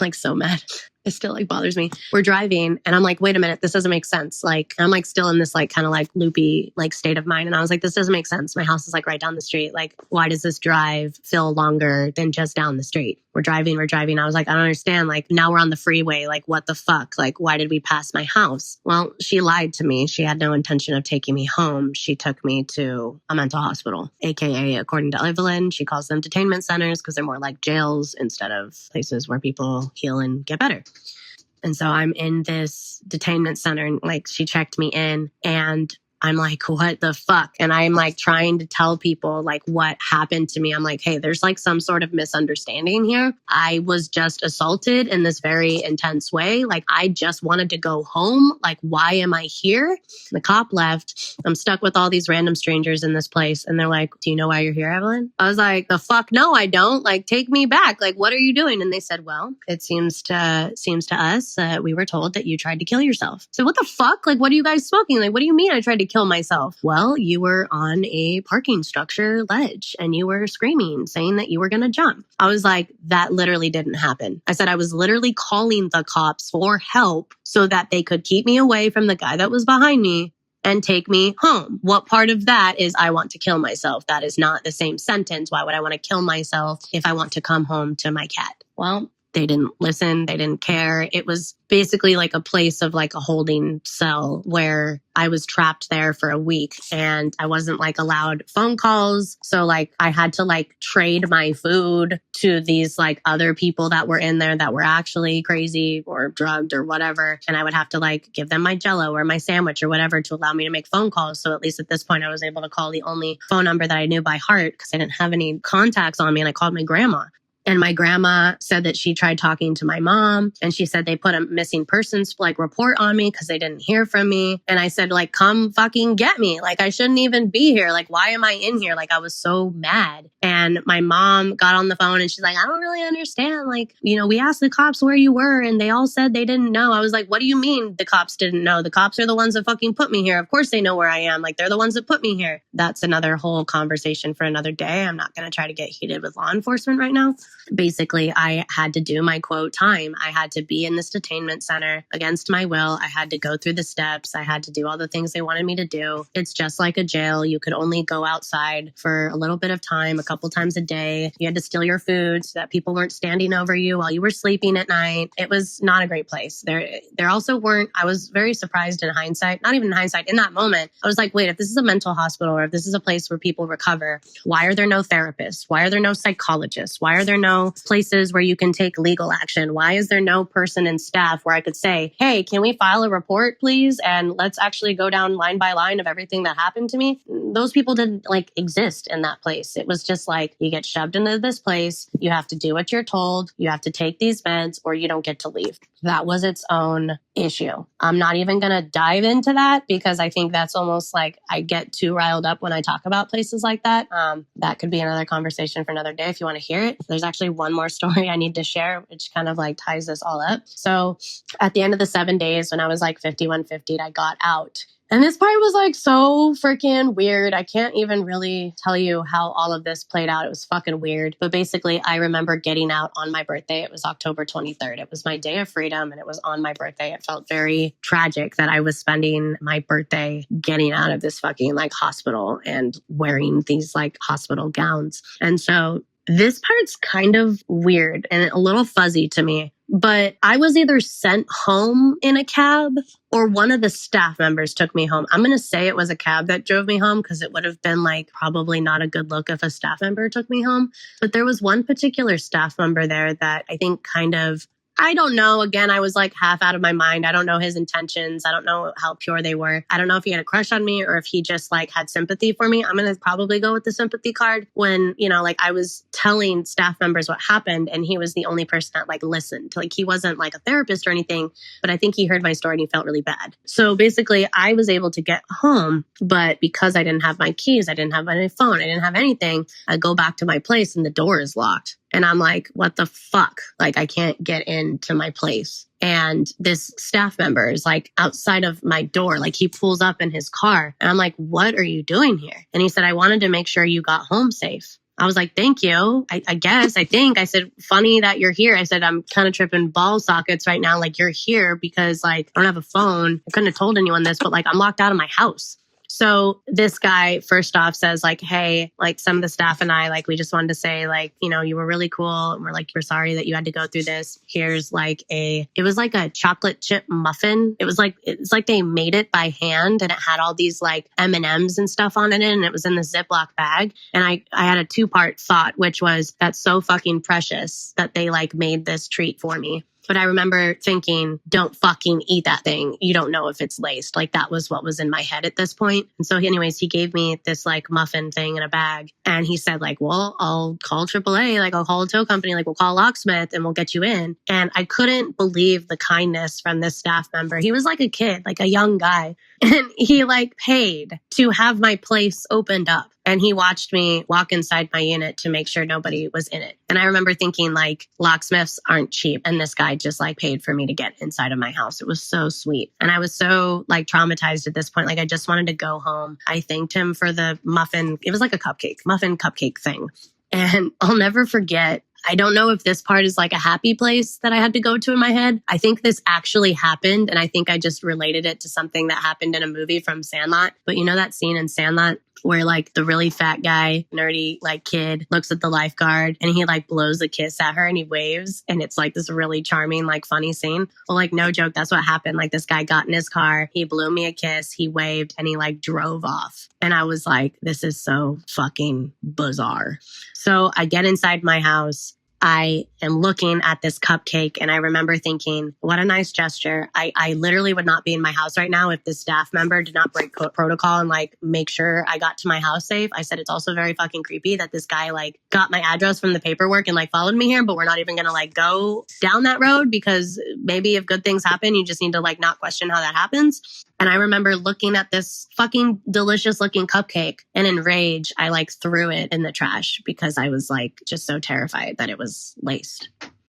S2: like so mad. It still like bothers me. We're driving and I'm like, wait a minute, this doesn't make sense. Like I'm like still in this like kind of like loopy like state of mind. And I was like, this doesn't make sense. My house is like right down the street. Like why does this drive feel longer than just down the street? We're driving. I was like, I don't understand. Like now we're on the freeway. Like what the fuck? Like why did we pass my house? Well, she lied to me. She had no intention of taking me home. She took me to a mental hospital, AKA according to Evelyn, she calls them detainment centers because they're more like jails instead of places where people heal and get better. And so I'm in this detainment center and like she checked me in and I'm like, what the fuck? And I'm like trying to tell people like what happened to me. I'm like, hey, there's like some sort of misunderstanding here. I was just assaulted in this very intense way. Like I just wanted to go home. Like, why am I here? The cop left. I'm stuck with all these random strangers in this place. And they're like, do you know why you're here, Evelyn? I was like, the fuck? No, I don't. Like, take me back. Like, what are you doing? And they said, well, it seems to us we were told that you tried to kill yourself. So what the fuck? Like, what are you guys smoking? Like, what do you mean I tried to kill myself? Well, you were on a parking structure ledge and you were screaming, saying that you were going to jump. I was like, that literally didn't happen. I said I was literally calling the cops for help so that they could keep me away from the guy that was behind me and take me home. What part of that is I want to kill myself? That is not the same sentence. Why would I want to kill myself if I want to come home to my cat? Well, they didn't listen. They didn't care. It was basically like a place of like a holding cell where I was trapped there for a week and I wasn't like allowed phone calls. So like I had to like trade my food to these like other people that were in there that were actually crazy or drugged or whatever. And I would have to like give them my Jell-O or my sandwich or whatever to allow me to make phone calls. So at least at this point I was able to call the only phone number that I knew by heart because I didn't have any contacts on me. And I called my grandma. And my grandma said that she tried talking to my mom and she said they put a missing persons like report on me because they didn't hear from me. And I said like, come fucking get me. Like I shouldn't even be here. Like, why am I in here? Like I was so mad. And my mom got on the phone and she's like, I don't really understand. Like, you know, we asked the cops where you were and they all said they didn't know. I was like, what do you mean the cops didn't know? The cops are the ones that fucking put me here. Of course they know where I am. Like they're the ones that put me here. That's another whole conversation for another day. I'm not going to try to get heated with law enforcement right now. Basically, I had to do my quote time. I had to be in this detainment center against my will. I had to go through the steps. I had to do all the things they wanted me to do. It's just like a jail. You could only go outside for a little bit of time, a couple times a day. You had to steal your food so that people weren't standing over you while you were sleeping at night. It was not a great place. There also weren't, I was very surprised in hindsight, not even in hindsight, in that moment. I was like, wait, if this is a mental hospital or if this is a place where people recover, why are there no therapists? Why are there no psychologists? Why are there no places where you can take legal action? Why is there no person in staff where I could say, hey, can we file a report, please? And let's actually go down line by line of everything that happened to me. Those people didn't like exist in that place. It was just like, you get shoved into this place. You have to do what you're told. You have to take these meds or you don't get to leave. That was its own issue. I'm not even going to dive into that because I think that's almost like I get too riled up when I talk about places like that. That could be another conversation for another day if you want to hear it. There's actually one more story I need to share, which kind of like ties this all up. So at the end of the 7 days, when I was like 5150, I got out. And this part was like so freaking weird. I can't even really tell you how all of this played out. It was fucking weird. But basically, I remember getting out on my birthday. It was October 23rd. It was my day of freedom and it was on my birthday. It felt very tragic that I was spending my birthday getting out of this fucking like hospital and wearing these like hospital gowns. And so This part's kind of weird and a little fuzzy to me. But I was either sent home in a cab or one of the staff members took me home. I'm going to say it was a cab that drove me home because it would have been like probably not a good look if a staff member took me home. But there was one particular staff member there that I think kind of, I don't know. Again, I was like half out of my mind. I don't know his intentions. I don't know how pure they were. I don't know if he had a crush on me or if he just like had sympathy for me. I'm going to probably go with the sympathy card when, you know, like I was telling staff members what happened and he was the only person that like listened. Like he wasn't like a therapist or anything, but I think he heard my story and he felt really bad. So basically I was able to get home, but because I didn't have my keys, I didn't have my phone, I didn't have anything, I go back to my place and the door is locked. And I'm like, what the fuck? Like, I can't get into my place. And this staff member is like outside of my door. Like he pulls up in his car. And I'm like, what are you doing here? And he said, I wanted to make sure you got home safe. I was like, thank you. I said, funny that you're here. I said, I'm kind of tripping ball sockets right now. Like you're here because like I don't have a phone. I couldn't have told anyone this, but like I'm locked out of my house. So this guy first off says like, hey, like some of the staff and I, like, we just wanted to say like, you know, you were really cool. And we're like, we're sorry that you had to go through this. Here's like it was like a chocolate chip muffin. It's like they made it by hand and it had all these like M&Ms and stuff on it. And it was in the Ziploc bag. And I had a 2-part thought, which was that's so fucking precious that they like made this treat for me. But I remember thinking, don't fucking eat that thing. You don't know if it's laced. Like that was what was in my head at this point. And so anyways, he gave me this like muffin thing in a bag. And he said like, well, I'll call AAA. Like I'll call a tow company. Like we'll call a locksmith and we'll get you in. And I couldn't believe the kindness from this staff member. He was like a kid, like a young guy. And he like paid to have my place opened up. And he watched me walk inside my unit to make sure nobody was in it. And I remember thinking like locksmiths aren't cheap. And this guy just like paid for me to get inside of my house. It was so sweet. And I was so like traumatized at this point. Like I just wanted to go home. I thanked him for the muffin. It was like a muffin cupcake thing. And I'll never forget. I don't know if this part is like a happy place that I had to go to in my head. I think this actually happened. And I think I just related it to something that happened in a movie from Sandlot. But you know that scene in Sandlot where like the really fat guy, nerdy like kid looks at the lifeguard and he like blows a kiss at her and he waves. And it's like this really charming, like funny scene. Well, like no joke, that's what happened. Like this guy got in his car, he blew me a kiss, he waved and he like drove off. And I was like, this is so fucking bizarre. So I get inside my house. I am looking at this cupcake and I remember thinking, what a nice gesture. I literally would not be in my house right now if this staff member did not break protocol and like make sure I got to my house safe. I said, it's also very fucking creepy that this guy like got my address from the paperwork and like followed me here, but we're not even going to like go down that road because maybe if good things happen, you just need to like not question how that happens. And I remember looking at this fucking delicious looking cupcake and in rage, I like threw it in the trash because I was like just so terrified that it was laced.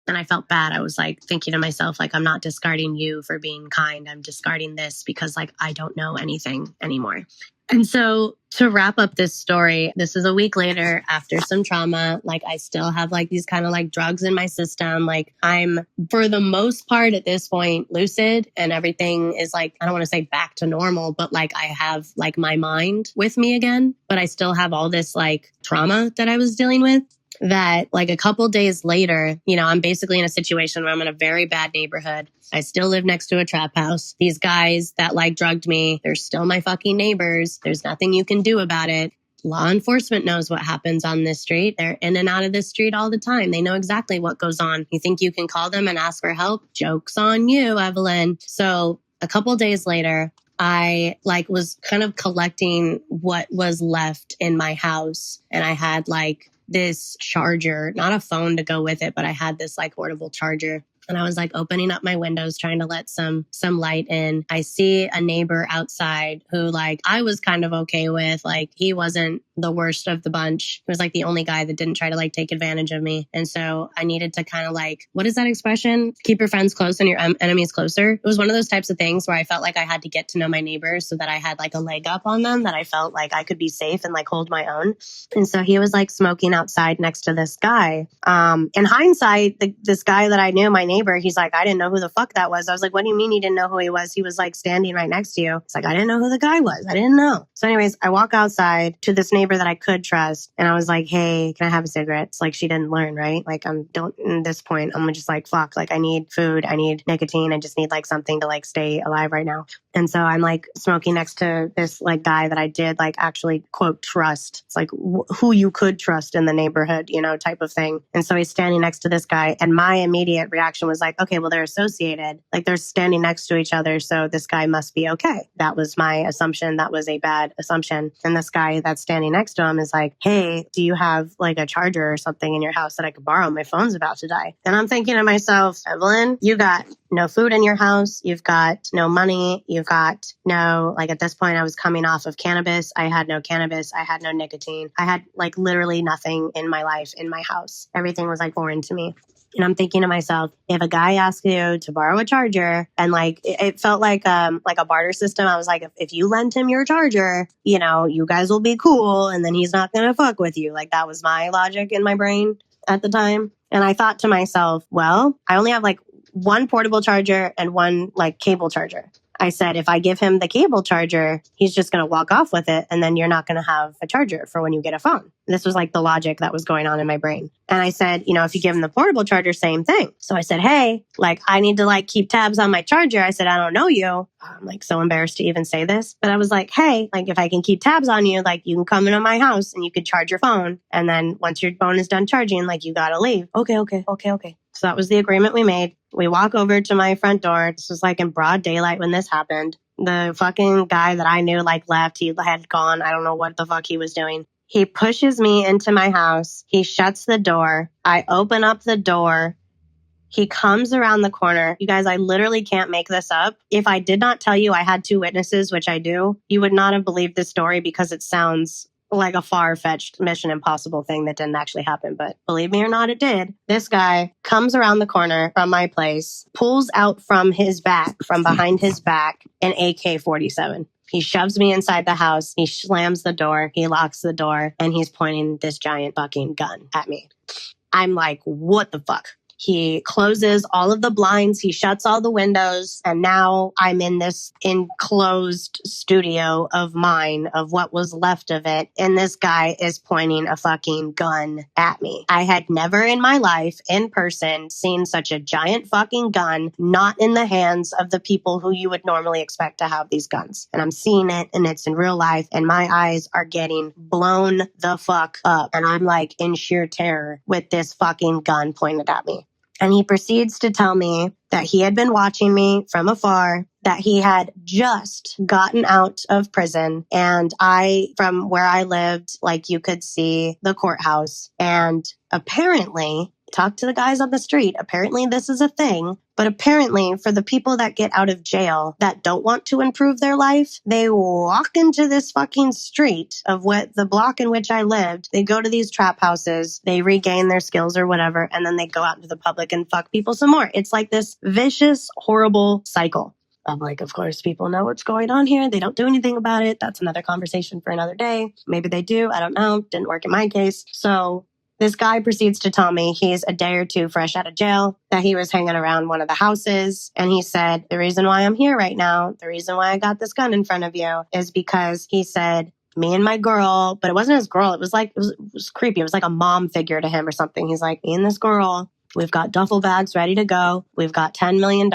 S2: And I felt bad. I was like thinking to myself, like, I'm not discarding you for being kind. I'm discarding this because like I don't know anything anymore. And so to wrap up this story, this is a week later after some trauma. Like I still have like these kind of like drugs in my system. Like I'm for the most part at this point lucid and everything is like, I don't want to say back to normal, but like I have like my mind with me again, but I still have all this like trauma that I was dealing with. That like a couple days later, you know, I'm basically in a situation where I'm in a very bad neighborhood. I still live next to a trap house. These guys that like drugged me, they're still my fucking neighbors. There's nothing you can do about it. Law enforcement knows what happens on this street. They're in and out of this street all the time. They know exactly what goes on. You think you can call them and ask for help? Joke's on you, Evelyn. So a couple days later, I like was kind of collecting what was left in my house. And I had like this charger, not a phone to go with it, but I had this like portable charger. And I was like opening up my windows, trying to let some light in. I see a neighbor outside who like I was kind of okay with. Like he wasn't the worst of the bunch. He was like the only guy that didn't try to like take advantage of me. And so I needed to kind of like, what is that expression? Keep your friends close and your enemies closer. It was one of those types of things where I felt like I had to get to know my neighbors so that I had like a leg up on them, that I felt like I could be safe and like hold my own. And so he was like smoking outside next to this guy. In hindsight, this guy that I knew, my neighbor, neighbor. He's like, I didn't know who the fuck that was. I was like, what do you mean you didn't know who he was? He was like standing right next to you. It's like, I didn't know who the guy was. I didn't know. So anyways, I walk outside to this neighbor that I could trust. And I was like, hey, can I have a cigarette? It's like, she didn't learn, right? Like, at this point, I'm just like, fuck, like I need food. I need nicotine. I just need like something to like stay alive right now. And so I'm like smoking next to this like guy that I did like actually quote trust. It's like who you could trust in the neighborhood, type of thing. And so he's standing next to this guy. And my immediate reaction was like, okay, well, they're associated. Like they're standing next to each other. So this guy must be okay. That was my assumption. That was a bad assumption. And this guy that's standing next to him is like, hey, do you have like a charger or something in your house that I could borrow? My phone's about to die. And I'm thinking to myself, Evelyn, you got no food in your house. You've got no money. You've got no, like at this point, I was coming off of cannabis. I had no cannabis. I had no nicotine. I had like literally nothing in my life, in my house. Everything was like foreign to me. And I'm thinking to myself, if a guy asks you to borrow a charger and like, it felt like a barter system. I was like, if you lend him your charger, you guys will be cool. And then he's not going to fuck with you. Like that was my logic in my brain at the time. And I thought to myself, well, I only have like one portable charger and one like cable charger. I said, if I give him the cable charger, he's just going to walk off with it. And then you're not going to have a charger for when you get a phone. This was like the logic that was going on in my brain. And I said, if you give him the portable charger, same thing. So I said, hey, like I need to like keep tabs on my charger. I said, I don't know you. I'm like so embarrassed to even say this. But I was like, hey, like if I can keep tabs on you, like you can come into my house and you could charge your phone. And then once your phone is done charging, like you got to leave. Okay. So that was the agreement we made. We walk over to my front door. This was like in broad daylight when this happened. The fucking guy that I knew like left. He had gone. I don't know what the fuck he was doing. He pushes me into my house. He shuts the door. I open up the door. He comes around the corner. You guys, I literally can't make this up. If I did not tell you I had 2 witnesses, which I do, you would not have believed this story because it sounds like a far-fetched Mission Impossible thing that didn't actually happen. But believe me or not, it did. This guy comes around the corner from my place, pulls out from behind his back, an AK-47. He shoves me inside the house. He slams the door. He locks the door. And he's pointing this giant fucking gun at me. I'm like, what the fuck? He closes all of the blinds. He shuts all the windows. And now I'm in this enclosed studio of mine, of what was left of it. And this guy is pointing a fucking gun at me. I had never in my life, in person, seen such a giant fucking gun, not in the hands of the people who you would normally expect to have these guns. And I'm seeing it, and it's in real life, and my eyes are getting blown the fuck up. And I'm like in sheer terror with this fucking gun pointed at me. And he proceeds to tell me that he had been watching me from afar, that he had just gotten out of prison. And from where I lived, like you could see the courthouse. And apparently, talk to the guys on the street. Apparently this is a thing. But apparently for the people that get out of jail that don't want to improve their life, they walk into this fucking street of what the block in which I lived. They go to these trap houses, they regain their skills or whatever, and then they go out into the public and fuck people some more. It's like this vicious, horrible cycle. I'm like, of course, people know what's going on here. They don't do anything about it. That's another conversation for another day. Maybe they do. I don't know. Didn't work in my case. So this guy proceeds to tell me he's a day or 2 fresh out of jail, that he was hanging around one of the houses. And he said, the reason why I'm here right now, the reason why I got this gun in front of you is because he said, me and my girl, but it wasn't his girl. It was creepy. It was like a mom figure to him or something. He's like, me and this girl, we've got duffel bags ready to go. We've got $10 million.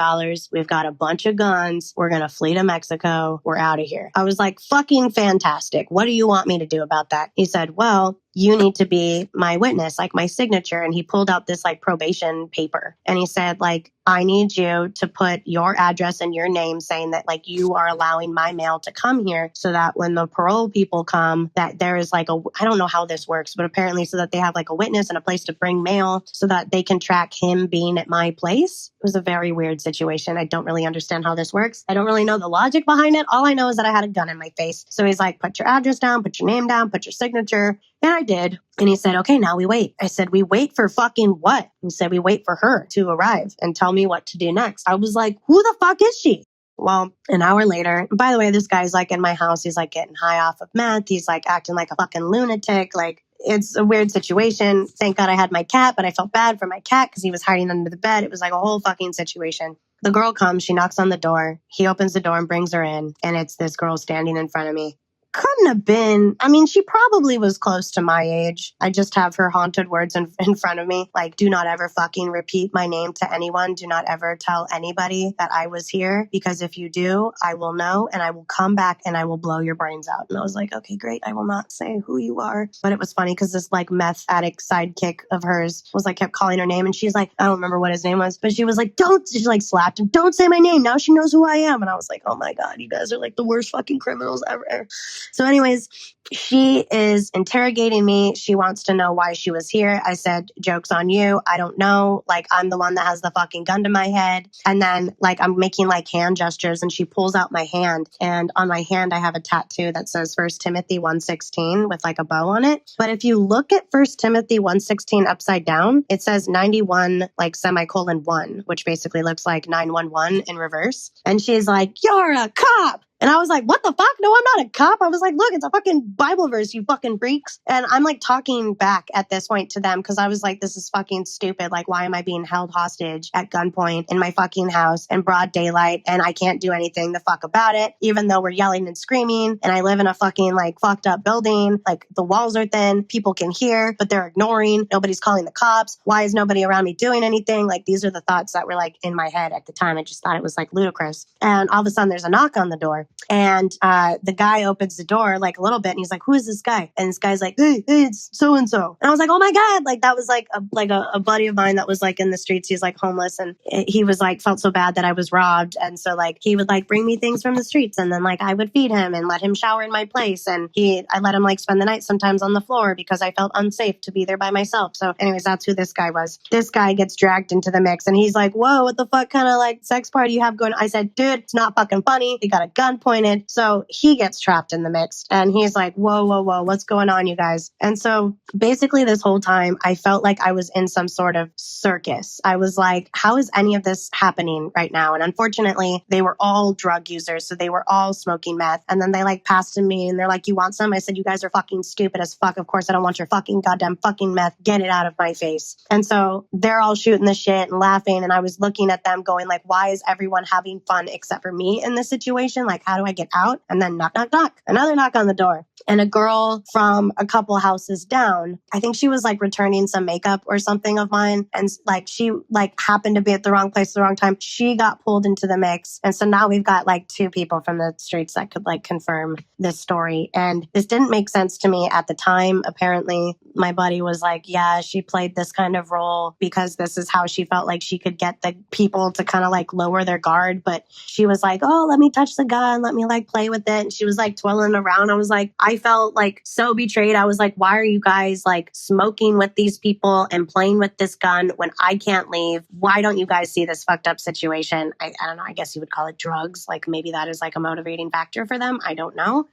S2: We've got a bunch of guns. We're going to flee to Mexico. We're out of here. I was like, fucking fantastic. What do you want me to do about that? He said, well, you need to be my witness, like my signature. And he pulled out this like probation paper. And he said, like, I need you to put your address and your name saying that like you are allowing my mail to come here so that when the parole people come, that there is like I don't know how this works, but apparently so that they have like a witness and a place to bring mail so that they can track him being at my place. It was a very weird situation. I don't really understand how this works. I don't really know the logic behind it. All I know is that I had a gun in my face. So he's like, put your address down, put your name down, put your signature. And I did. And he said, okay, now we wait. I said, we wait for fucking what? He said, we wait for her to arrive and tell me what to do next. I was like, who the fuck is she? Well, an hour later, by the way, this guy's like in my house. He's like getting high off of meth. He's like acting like a fucking lunatic. Like it's a weird situation. Thank God I had my cat, but I felt bad for my cat because he was hiding under the bed. It was like a whole fucking situation. The girl comes, she knocks on the door. He opens the door and brings her in. And it's this girl standing in front of me. Couldn't have been. I mean, she probably was close to my age. I just have her haunted words in front of me. Like, do not ever fucking repeat my name to anyone. Do not ever tell anybody that I was here, because if you do, I will know and I will come back and I will blow your brains out. And I was like, okay, great. I will not say who you are. But it was funny because this like meth addict sidekick of hers was like, kept calling her name. And she's like, I don't remember what his name was, but she was like, she like slapped him. Don't say my name. Now she knows who I am. And I was like, oh my God, you guys are like the worst fucking criminals ever. So anyways, she is interrogating me. She wants to know why she was here. I said, joke's on you. I don't know. Like, I'm the one that has the fucking gun to my head. And then like, I'm making like hand gestures and she pulls out my hand. And on my hand, I have a tattoo that says 1 Timothy 1:16 with like a bow on it. But if you look at 1 Timothy 1:16 upside down, it says 91 like semicolon 1, which basically looks like 911 in reverse. And she's like, you're a cop. And I was like, what the fuck? No, I'm not a cop. I was like, look, it's a fucking Bible verse, you fucking freaks. And I'm like talking back at this point to them because I was like, this is fucking stupid. Like, why am I being held hostage at gunpoint in my fucking house in broad daylight? And I can't do anything the fuck about it, even though we're yelling and screaming. And I live in a fucking like fucked up building. Like, the walls are thin. People can hear, but they're ignoring. Nobody's calling the cops. Why is nobody around me doing anything? Like, these are the thoughts that were like in my head at the time. I just thought it was like ludicrous. And all of a sudden there's a knock on the door. And the guy opens the door like a little bit and he's like, who is this guy? And this guy's like, hey, it's so-and-so. And I was like, oh my God. Like, that was like a buddy of mine that was like in the streets. He's like homeless and he was like, felt so bad that I was robbed. And so like, he would like bring me things from the streets and then like I would feed him and let him shower in my place. And I let him like spend the night sometimes on the floor because I felt unsafe to be there by myself. So anyways, that's who this guy was. This guy gets dragged into the mix and he's like, whoa, what the fuck kind of like sex party you have going on? I said, dude, it's not fucking funny. He got a gun pointed. So he gets trapped in the mix and he's like, whoa, what's going on, you guys? And so basically this whole time I felt like I was in some sort of circus. I was like, how is any of this happening right now? And unfortunately, they were all drug users. So they were all smoking meth. And then they like passed to me and they're like, you want some? I said, you guys are fucking stupid as fuck. Of course, I don't want your fucking goddamn fucking meth. Get it out of my face. And so they're all shooting the shit and laughing. And I was looking at them going like, why is everyone having fun except for me in this situation? Like, how do I get out? And then knock, knock, knock, another knock on the door. And a girl from a couple houses down, I think she was like returning some makeup or something of mine. And like, she like happened to be at the wrong place at the wrong time. She got pulled into the mix. And so now we've got like 2 people from the streets that could like confirm this story. And this didn't make sense to me at the time. Apparently my buddy was like, yeah, she played this kind of role because this is how she felt like she could get the people to kind of like lower their guard. But she was like, oh, let me touch the gun. Let me like play with it. And she was like twirling around. I was like, I felt like so betrayed. I was like, why are you guys like smoking with these people and playing with this gun when I can't leave? Why don't you guys see this fucked up situation? I don't know. I guess you would call it drugs. Like maybe that is like a motivating factor for them. I don't know.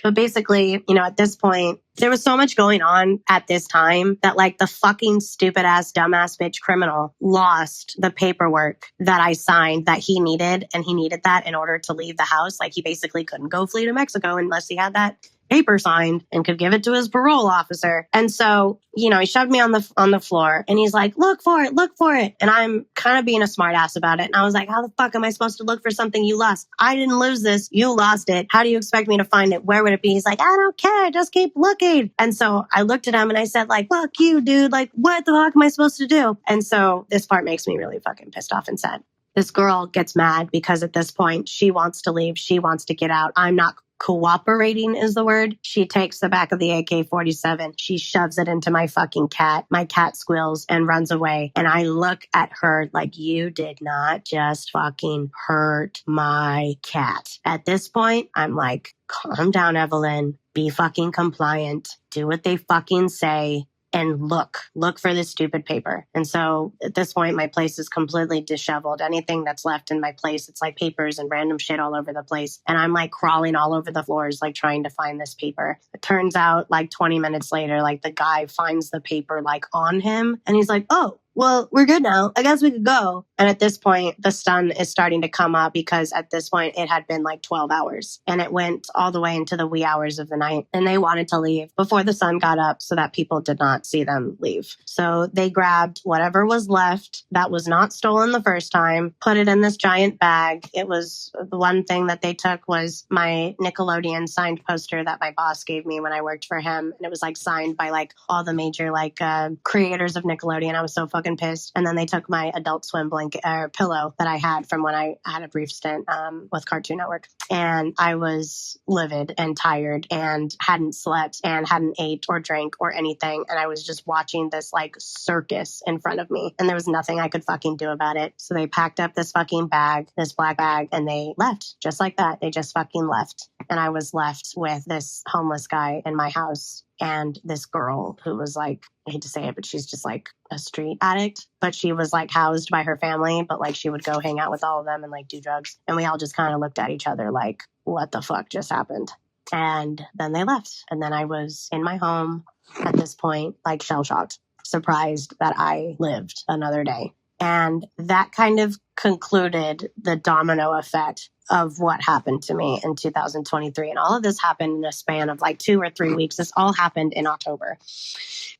S2: But basically, you know, at this point, there was so much going on at this time that like the fucking stupid ass dumbass bitch criminal lost the paperwork that I signed that he needed. And he needed that in order to leave the house. Like he basically couldn't go flee to Mexico unless he had that paper signed and could give it to his parole officer. And so, you know, he shoved me on the floor and he's like, look for it. And I'm kind of being a smart ass about it. And I was like, how the fuck am I supposed to look for something you lost? I didn't lose this. You lost it. How do you expect me to find it? Where would it be? He's like, I don't care. Just keep looking. And so I looked at him and I said like, fuck you, dude. Like, what the fuck am I supposed to do? And so this part makes me really fucking pissed off and sad. This girl gets mad because at this point she wants to leave. She wants to get out. I'm not cooperating is the word. She takes the back of the AK-47. She shoves it into my fucking cat. My cat squeals and runs away. And I look at her like, you did not just fucking hurt my cat. At this point, I'm like, calm down, Evelyn. Be fucking compliant. Do what they fucking say. And look for this stupid paper. And so at this point, my place is completely disheveled. Anything that's left in my place, it's like papers and random shit all over the place. And I'm like crawling all over the floors, like trying to find this paper. It turns out like 20 minutes later, like the guy finds the paper like on him. And he's like, oh, well, we're good now. I guess we could go. And at this point, the sun is starting to come up because at this point it had been like 12 hours and it went all the way into the wee hours of the night. And they wanted to leave before the sun got up so that people did not see them leave. So they grabbed whatever was left that was not stolen the first time, put it in this giant bag. It was the one thing that they took was my Nickelodeon signed poster that my boss gave me when I worked for him. And it was like signed by like all the major like creators of Nickelodeon. I was so fucking pissed. And then they took my Adult Swim blanket or pillow that I had from when I had a brief stint with Cartoon Network. And I was livid and tired and hadn't slept and hadn't ate or drank or anything. And I was just watching this like circus in front of me. And there was nothing I could fucking do about it. So they packed up this fucking bag, this black bag, and they left just like that. They just fucking left. And I was left with this homeless guy in my house and this girl who was like, I hate to say it, but she's just like a street addict. But she was like housed by her family, but like she would go hang out with all of them and like do drugs. And we all just kind of looked at each other like, what the fuck just happened? And then they left. And then I was in my home at this point, like shell-shocked, surprised that I lived another day. And that kind of concluded the domino effect of what happened to me in 2023. And all of this happened in a span of like 2 or 3 weeks. This all happened in October.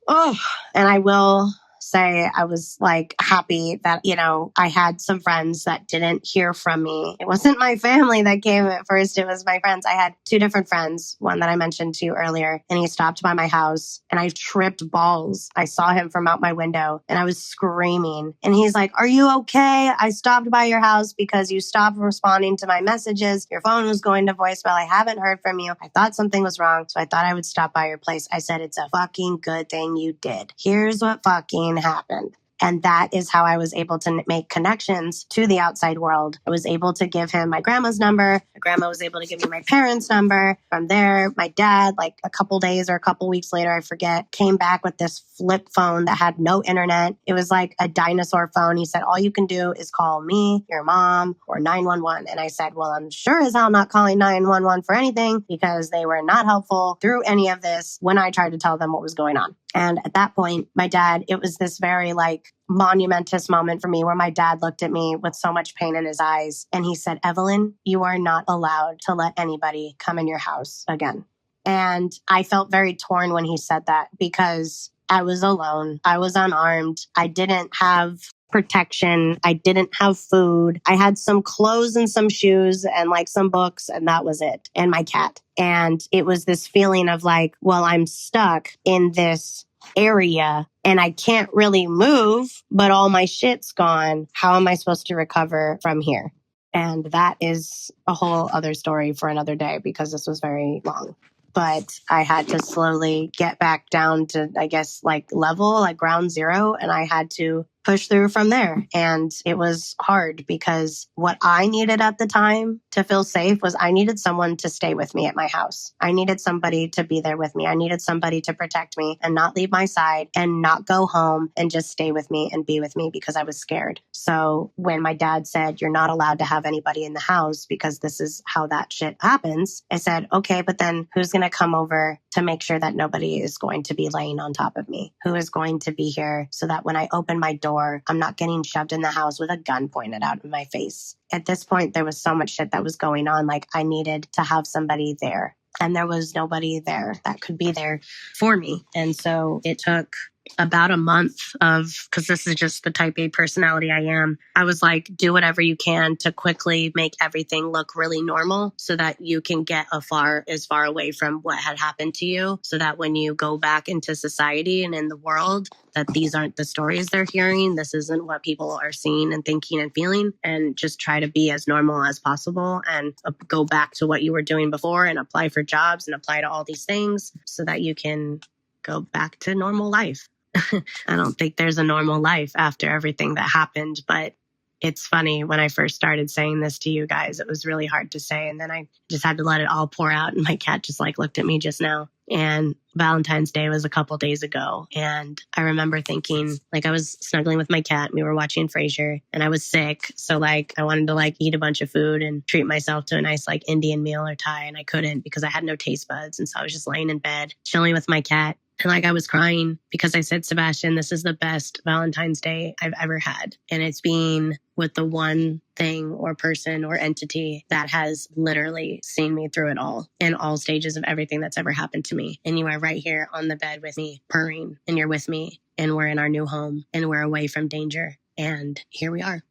S2: Oh, and I will say I was like happy that, you know, I had some friends that didn't hear from me. It wasn't my family that came at first. It was my friends. I had 2 different friends, one that I mentioned to you earlier, and he stopped by my house and I tripped balls. I saw him from out my window and I was screaming. And he's like, "Are you okay? I stopped by your house because you stopped responding to my messages. Your phone was going to voicemail. I haven't heard from you. I thought something was wrong. So I thought I would stop by your place." I said, "It's a fucking good thing you did. Here's what fucking happened." And that is how I was able to make connections to the outside world. I was able to give him my grandma's number. My grandma was able to give me my parents' number. From there, my dad, like a couple days or a couple weeks later, I forget, came back with this flip phone that had no internet. It was like a dinosaur phone. He said, "All you can do is call me, your mom, or 911. And I said, "Well, I'm sure as hell not calling 911 for anything because they were not helpful through any of this when I tried to tell them what was going on." And at that point, my dad, it was this very like monumentous moment for me where my dad looked at me with so much pain in his eyes. And he said, "Evelyn, you are not allowed to let anybody come in your house again." And I felt very torn when he said that because I was alone. I was unarmed. I didn't have protection. I didn't have food. I had some clothes and some shoes and like some books, and that was it. And my cat. And it was this feeling of like, well, I'm stuck in this area and I can't really move, but all my shit's gone. How am I supposed to recover from here? And that is a whole other story for another day because this was very long. But I had to slowly get back down to, I guess, like level, like ground zero. And I had to push through from there. And it was hard because what I needed at the time to feel safe was I needed someone to stay with me at my house. I needed somebody to be there with me. I needed somebody to protect me and not leave my side and not go home and just stay with me and be with me because I was scared. So when my dad said, "You're not allowed to have anybody in the house because this is how that shit happens," I said, "Okay, but then who's going to come over to make sure that nobody is going to be laying on top of me? Who is going to be here so that when I open my door, I'm not getting shoved in the house with a gun pointed out in my face?" At this point, there was so much shit that was going on. Like I needed to have somebody there. And there was nobody there that could be there for me. And so it took about a month of, because this is just the type A personality I am. I was like, do whatever you can to quickly make everything look really normal so that you can get as far away from what had happened to you. So that when you go back into society and in the world, that these aren't the stories they're hearing. This isn't what people are seeing and thinking and feeling, and just try to be as normal as possible and go back to what you were doing before and apply for jobs and apply to all these things so that you can go back to normal life. I don't think there's a normal life after everything that happened, but it's funny when I first started saying this to you guys, it was really hard to say. And then I just had to let it all pour out. And my cat just like looked at me just now. And Valentine's Day was a couple days ago. And I remember thinking, like, I was snuggling with my cat. We were watching Frasier and I was sick. So like, I wanted to like eat a bunch of food and treat myself to a nice like Indian meal or Thai. And I couldn't because I had no taste buds. And so I was just laying in bed, chilling with my cat. And like I was crying because I said, Sebastian, this is the best Valentine's Day I've ever had. And it's being with the one thing or person or entity that has literally seen me through it all in all stages of everything that's ever happened to me. And you are right here on the bed with me, purring, and you're with me. And we're in our new home and we're away from danger. And here we are.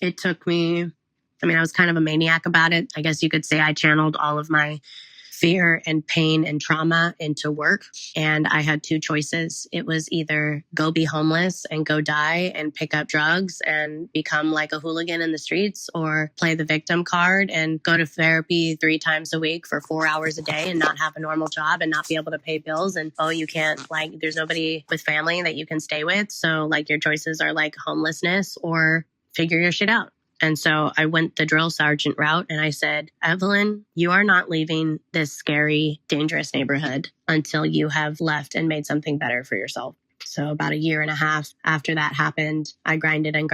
S2: It took me, I was kind of a maniac about it. I guess you could say I channeled all of my fear and pain and trauma into work. And I had two choices. It was either go be homeless and go die and pick up drugs and become like a hooligan in the streets, or play the victim card and go to therapy 3 times a week for 4 hours a day and not have a normal job and not be able to pay bills. And, oh, you can't, like, there's nobody with family that you can stay with. So like your choices are like homelessness or figure your shit out. And so I went the drill sergeant route and I said, Evelyn, you are not leaving this scary, dangerous neighborhood until you have left and made something better for yourself. So about 1.5 years after that happened, I grinded and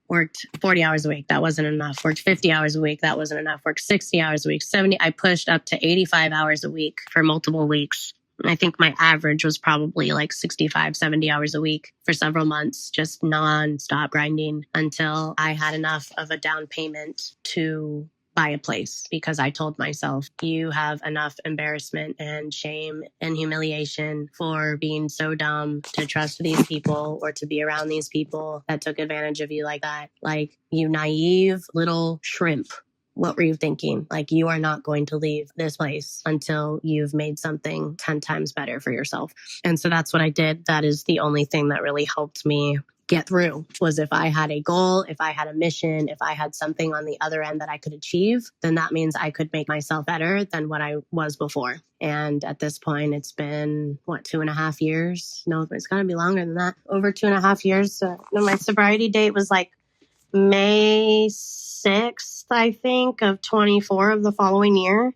S2: worked 40 hours a week. That wasn't enough. Worked 50 hours a week. That wasn't enough. Worked 60 hours a week, 70. I pushed up to 85 hours a week for multiple weeks. I think my average was probably like 65, 70 hours a week for several months, just nonstop grinding until I had enough of a down payment to buy a place, because I told myself, you have enough embarrassment and shame and humiliation for being so dumb to trust these people or to be around these people that took advantage of you like that. Like, you naive little shrimp. What were you thinking? Like, you are not going to leave this place until you've made something 10 times better for yourself. And so that's what I did. That is the only thing that really helped me get through, was if I had a goal, if I had a mission, if I had something on the other end that I could achieve, then that means I could make myself better than what I was before. And at this point, it's been, 2.5 years? No, it's got to be longer than that. Over 2.5 years. My sobriety date was like May 6th, I think, of 24 of the following year.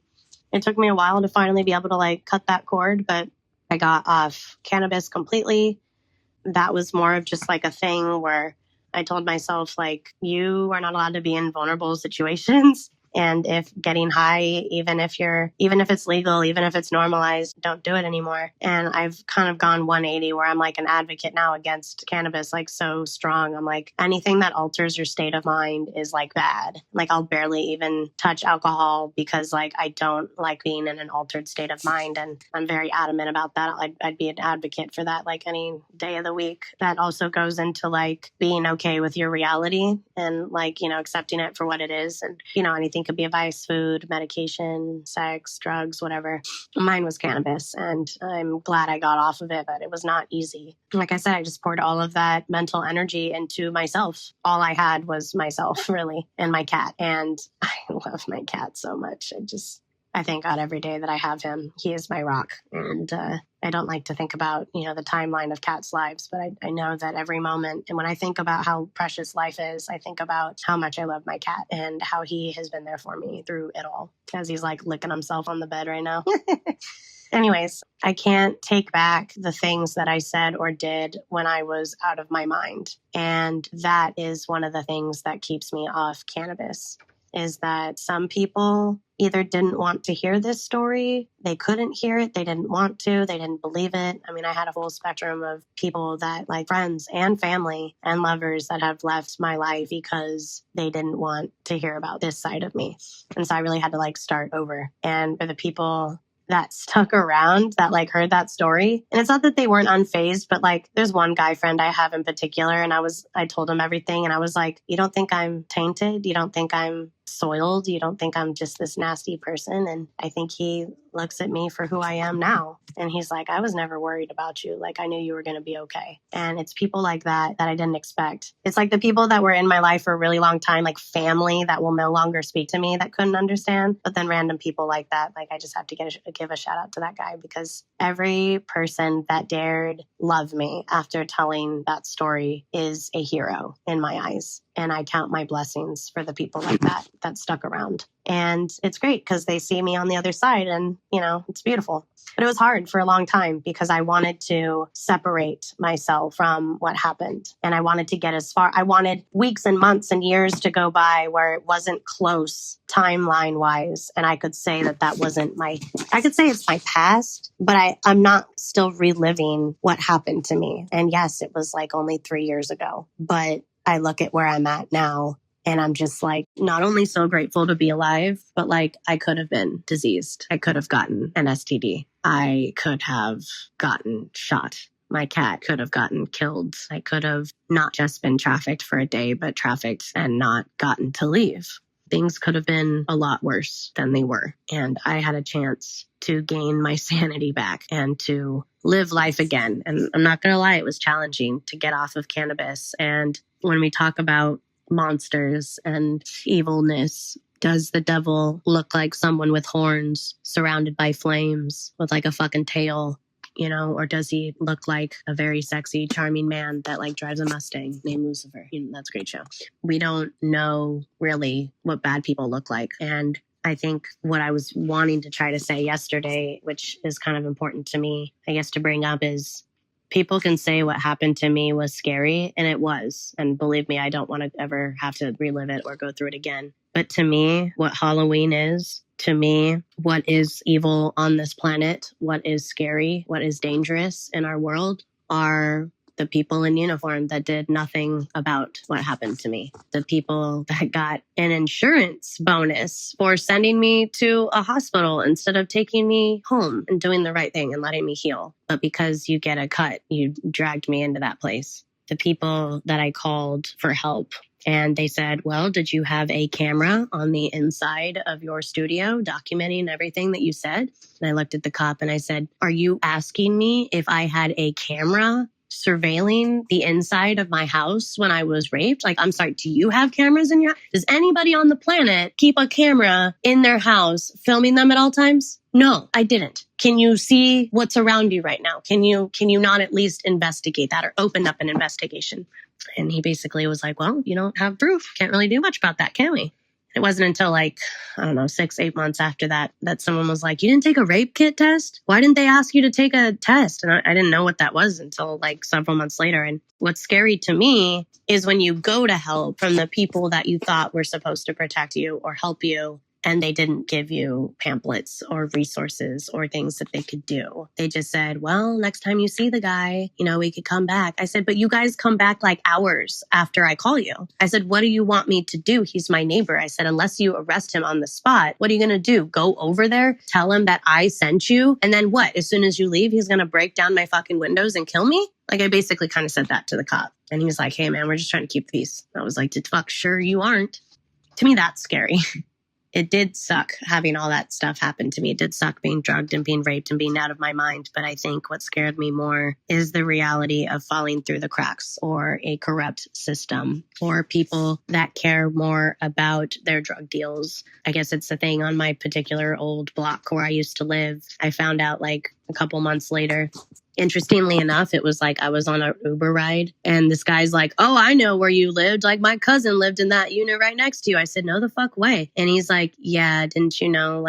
S2: It took me a while to finally be able to like cut that cord, but I got off cannabis completely. That was more of just like a thing where I told myself, like, you are not allowed to be in vulnerable situations. And if getting high, even if it's legal, even if it's normalized, don't do it anymore. And I've kind of gone 180 where I'm like an advocate now against cannabis, like so strong. I'm like, anything that alters your state of mind is like bad. Like, I'll barely even touch alcohol because like I don't like being in an altered state of mind. And I'm very adamant about that. I'd be an advocate for that like any day of the week. That also goes into like being okay with your reality and like, accepting it for what it is. And, anything could be a vice, food, medication, sex, drugs, whatever. Mine was cannabis, and I'm glad I got off of it, but it was not easy. Like I said, I just poured all of that mental energy into myself. All I had was myself, really, and my cat. And I love my cat so much. I thank God every day that I have him. He is my rock. And I don't like to think about, the timeline of cats' lives, but I know that every moment. And when I think about how precious life is, I think about how much I love my cat and how he has been there for me through it all, as he's like licking himself on the bed right now. Anyways, I can't take back the things that I said or did when I was out of my mind. And that is one of the things that keeps me off cannabis, is that some people either didn't want to hear this story, they couldn't hear it, they didn't want to, they didn't believe it. I had a whole spectrum of people that, like, friends and family and lovers that have left my life because they didn't want to hear about this side of me. And so I really had to like start over. And for the people that stuck around, that like heard that story, and it's not that they weren't unfazed, but like there's one guy friend I have in particular, and I told him everything, and I was like, you don't think I'm tainted? You don't think I'm soiled? You don't think I'm just this nasty person? And I think he looks at me for who I am now. And he's like, I was never worried about you. Like, I knew you were going to be okay. And it's people like that I didn't expect. It's like the people that were in my life for a really long time, like family that will no longer speak to me, that couldn't understand. But then random people like that, like I just have to give a shout out to that guy, because every person that dared love me after telling that story is a hero in my eyes. And I count my blessings for the people like that stuck around. And it's great because they see me on the other side and, it's beautiful. But it was hard for a long time because I wanted to separate myself from what happened. And I wanted to get as far. I wanted weeks and months and years to go by where it wasn't close timeline wise. And I could say that wasn't I could say it's my past, but I'm not still reliving what happened to me. And yes, it was like only 3 years ago, but I look at where I'm at now and I'm just like, not only so grateful to be alive, but like I could have been diseased. I could have gotten an STD. I could have gotten shot. My cat could have gotten killed. I could have not just been trafficked for a day, but trafficked and not gotten to leave. Things could have been a lot worse than they were. And I had a chance to gain my sanity back and to live life again. And I'm not going to lie, it was challenging to get off of cannabis. And when we talk about monsters and evilness, does the devil look like someone with horns surrounded by flames with like a fucking tail? Or does he look like a very sexy, charming man that like drives a Mustang named Lucifer? That's a great show. We don't know really what bad people look like. And I think what I was wanting to try to say yesterday, which is kind of important to me, I guess, to bring up is people can say what happened to me was scary, and it was. And believe me, I don't want to ever have to relive it or go through it again. But to me, what Halloween is, to me, what is evil on this planet, what is scary, what is dangerous in our world are the people in uniform that did nothing about what happened to me. The people that got an insurance bonus for sending me to a hospital instead of taking me home and doing the right thing and letting me heal. But because you get a cut, you dragged me into that place. The people that I called for help, and they said, well, did you have a camera on the inside of your studio documenting everything that you said? And I looked at the cop and I said, are you asking me if I had a camera surveilling the inside of my house when I was raped? Like, I'm sorry, do you have cameras in your house? Does anybody on the planet keep a camera in their house filming them at all times? No, I didn't. Can you see what's around you right now? Can you not at least investigate that or open up an investigation? And he basically was like, well, you don't have proof. Can't really do much about that, can we? It wasn't until 6-8 months after that someone was like, you didn't take a rape kit test? Why didn't they ask you to take a test? And I didn't know what that was until several months later. And what's scary to me is when you go to help from the people that you thought were supposed to protect you or help you, and they didn't give you pamphlets or resources or things that they could do. They just said, well, next time you see the guy, we could come back. I said, but you guys come back hours after I call you. I said, what do you want me to do? He's my neighbor. I said, unless you arrest him on the spot, what are you going to do? Go over there, tell him that I sent you, and then what? As soon as you leave, he's going to break down my fucking windows and kill me? I basically kind of said that to the cop. And he was like, hey, man, we're just trying to keep the peace. I was like, fuck, sure you aren't. To me, that's scary. It did suck having all that stuff happen to me. It did suck being drugged and being raped and being out of my mind. But I think what scared me more is the reality of falling through the cracks or a corrupt system or people that care more about their drug deals. I guess it's the thing on my particular old block where I used to live. I found out a couple months later. Interestingly enough, it was I was on an Uber ride and this guy's like, oh, I know where you lived. My cousin lived in that unit right next to you. I said, no, the fuck way. And he's like, yeah, didn't you know,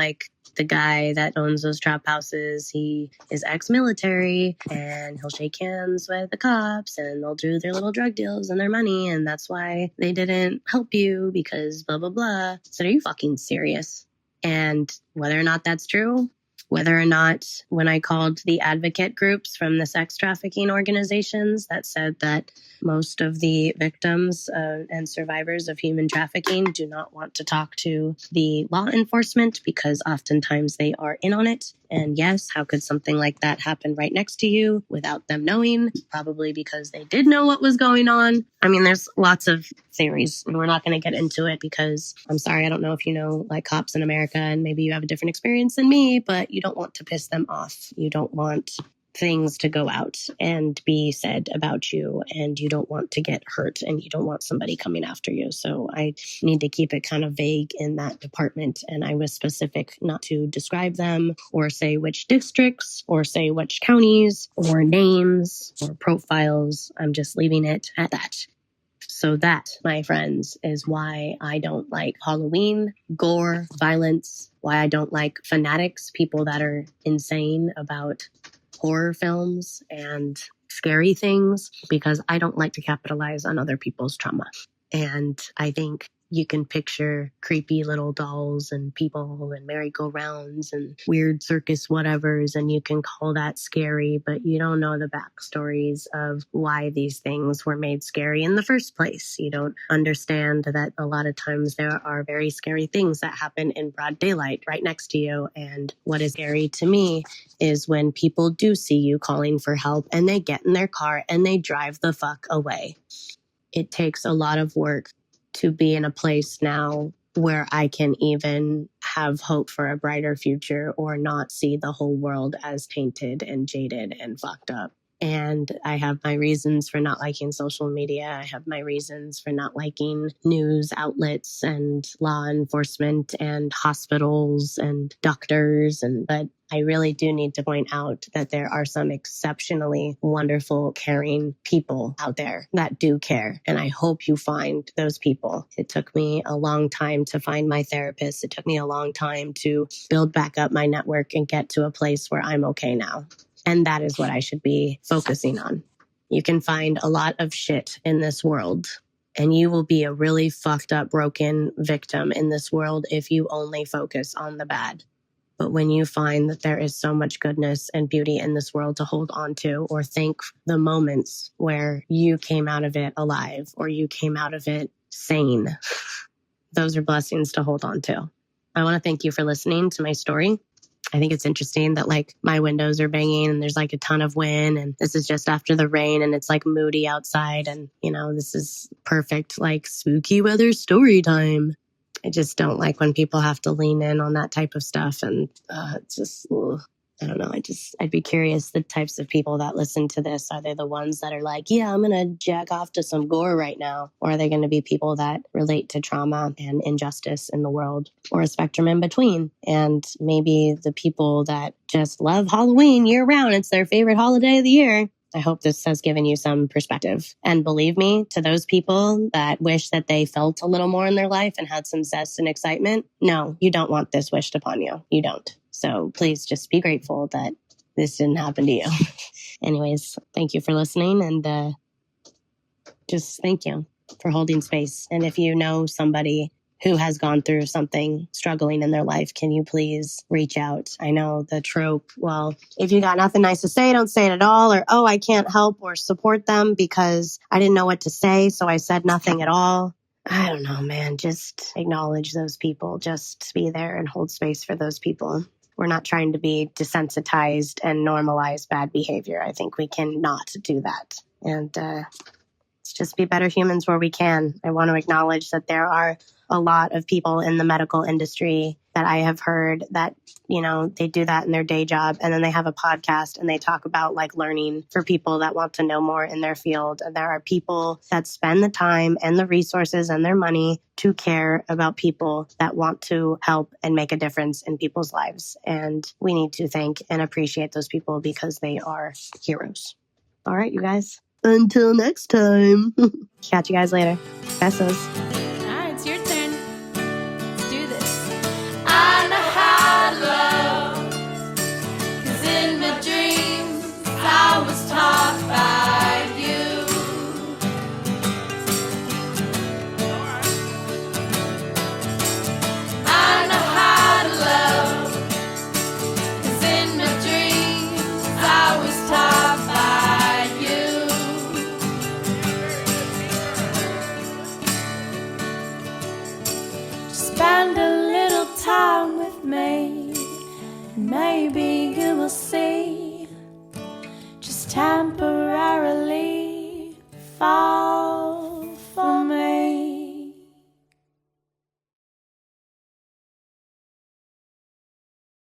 S2: the guy that owns those trap houses, he is ex-military and he'll shake hands with the cops and they'll do their little drug deals and their money. And that's why they didn't help you because blah, blah, blah. So are you fucking serious? And whether or not that's true, whether or not when I called the advocate groups from the sex trafficking organizations that said that most of the victims and survivors of human trafficking do not want to talk to the law enforcement because oftentimes they are in on it. And yes, how could something like that happen right next to you without them knowing? Probably because they did know what was going on. I mean, there's lots of theories and we're not going to get into it because I'm sorry, I don't know if you know cops in America and maybe you have a different experience than me, but you don't want to piss them off. You don't want things to go out and be said about you and you don't want to get hurt and you don't want somebody coming after you. So I need to keep it kind of vague in that department. And I was specific not to describe them or say which districts or say which counties or names or profiles. I'm just leaving it at that. So that, my friends, is why I don't like Halloween, gore, violence, why I don't like fanatics, people that are insane about horror films and scary things, because I don't like to capitalize on other people's trauma. And I think you can picture creepy little dolls and people and merry-go-rounds and weird circus whatevers, and you can call that scary, but you don't know the backstories of why these things were made scary in the first place. You don't understand that a lot of times there are very scary things that happen in broad daylight right next to you. And what is scary to me is when people do see you calling for help and they get in their car and they drive the fuck away. It takes a lot of work to be in a place now where I can even have hope for a brighter future or not see the whole world as tainted and jaded and fucked up. And I have my reasons for not liking social media. I have my reasons for not liking news outlets and law enforcement and hospitals and doctors. But I really do need to point out that there are some exceptionally wonderful, caring people out there that do care. And I hope you find those people. It took me a long time to find my therapist. It took me a long time to build back up my network and get to a place where I'm okay now. And that is what I should be focusing on. You can find a lot of shit in this world, and you will be a really fucked up, broken victim in this world if you only focus on the bad. But when you find that there is so much goodness and beauty in this world to hold on to, or think the moments where you came out of it alive or you came out of it sane, those are blessings to hold on to. I want to thank you for listening to my story. I think it's interesting that like my windows are banging and there's like a ton of wind, and this is just after the rain and it's like moody outside, and you know, this is perfect like spooky weather story time. I just don't like when people have to lean in on that type of stuff, and it's just, I don't know. I'd be curious the types of people that listen to this. Are they the ones that are like, yeah, I'm going to jack off to some gore right now? Or are they going to be people that relate to trauma and injustice in the world, or a spectrum in between? And maybe the people that just love Halloween year round, it's their favorite holiday of the year. I hope this has given you some perspective. And believe me, to those people that wish that they felt a little more in their life and had some zest and excitement, no, you don't want this wished upon you. You don't. So please just be grateful that this didn't happen to you. Anyways, thank you for listening, and just thank you for holding space. And if you know somebody who has gone through something struggling in their life, can you please reach out? I know the trope, well, if you got nothing nice to say, don't say it at all, or, oh, I can't help or support them because I didn't know what to say, so I said nothing at all. I don't know, man. Just acknowledge those people. Just be there and hold space for those people. We're not trying to be desensitized and normalize bad behavior. I think we can not do that. And let's just be better humans where we can. I want to acknowledge that there are a lot of people in the medical industry that I have heard that, you know, they do that in their day job, and then they have a podcast and they talk about like learning for people that want to know more in their field. And there are people that spend the time and the resources and their money to care about people that want to help and make a difference in people's lives. And we need to thank and appreciate those people because they are heroes. All right, you guys. Until next time. Catch you guys later. Besos.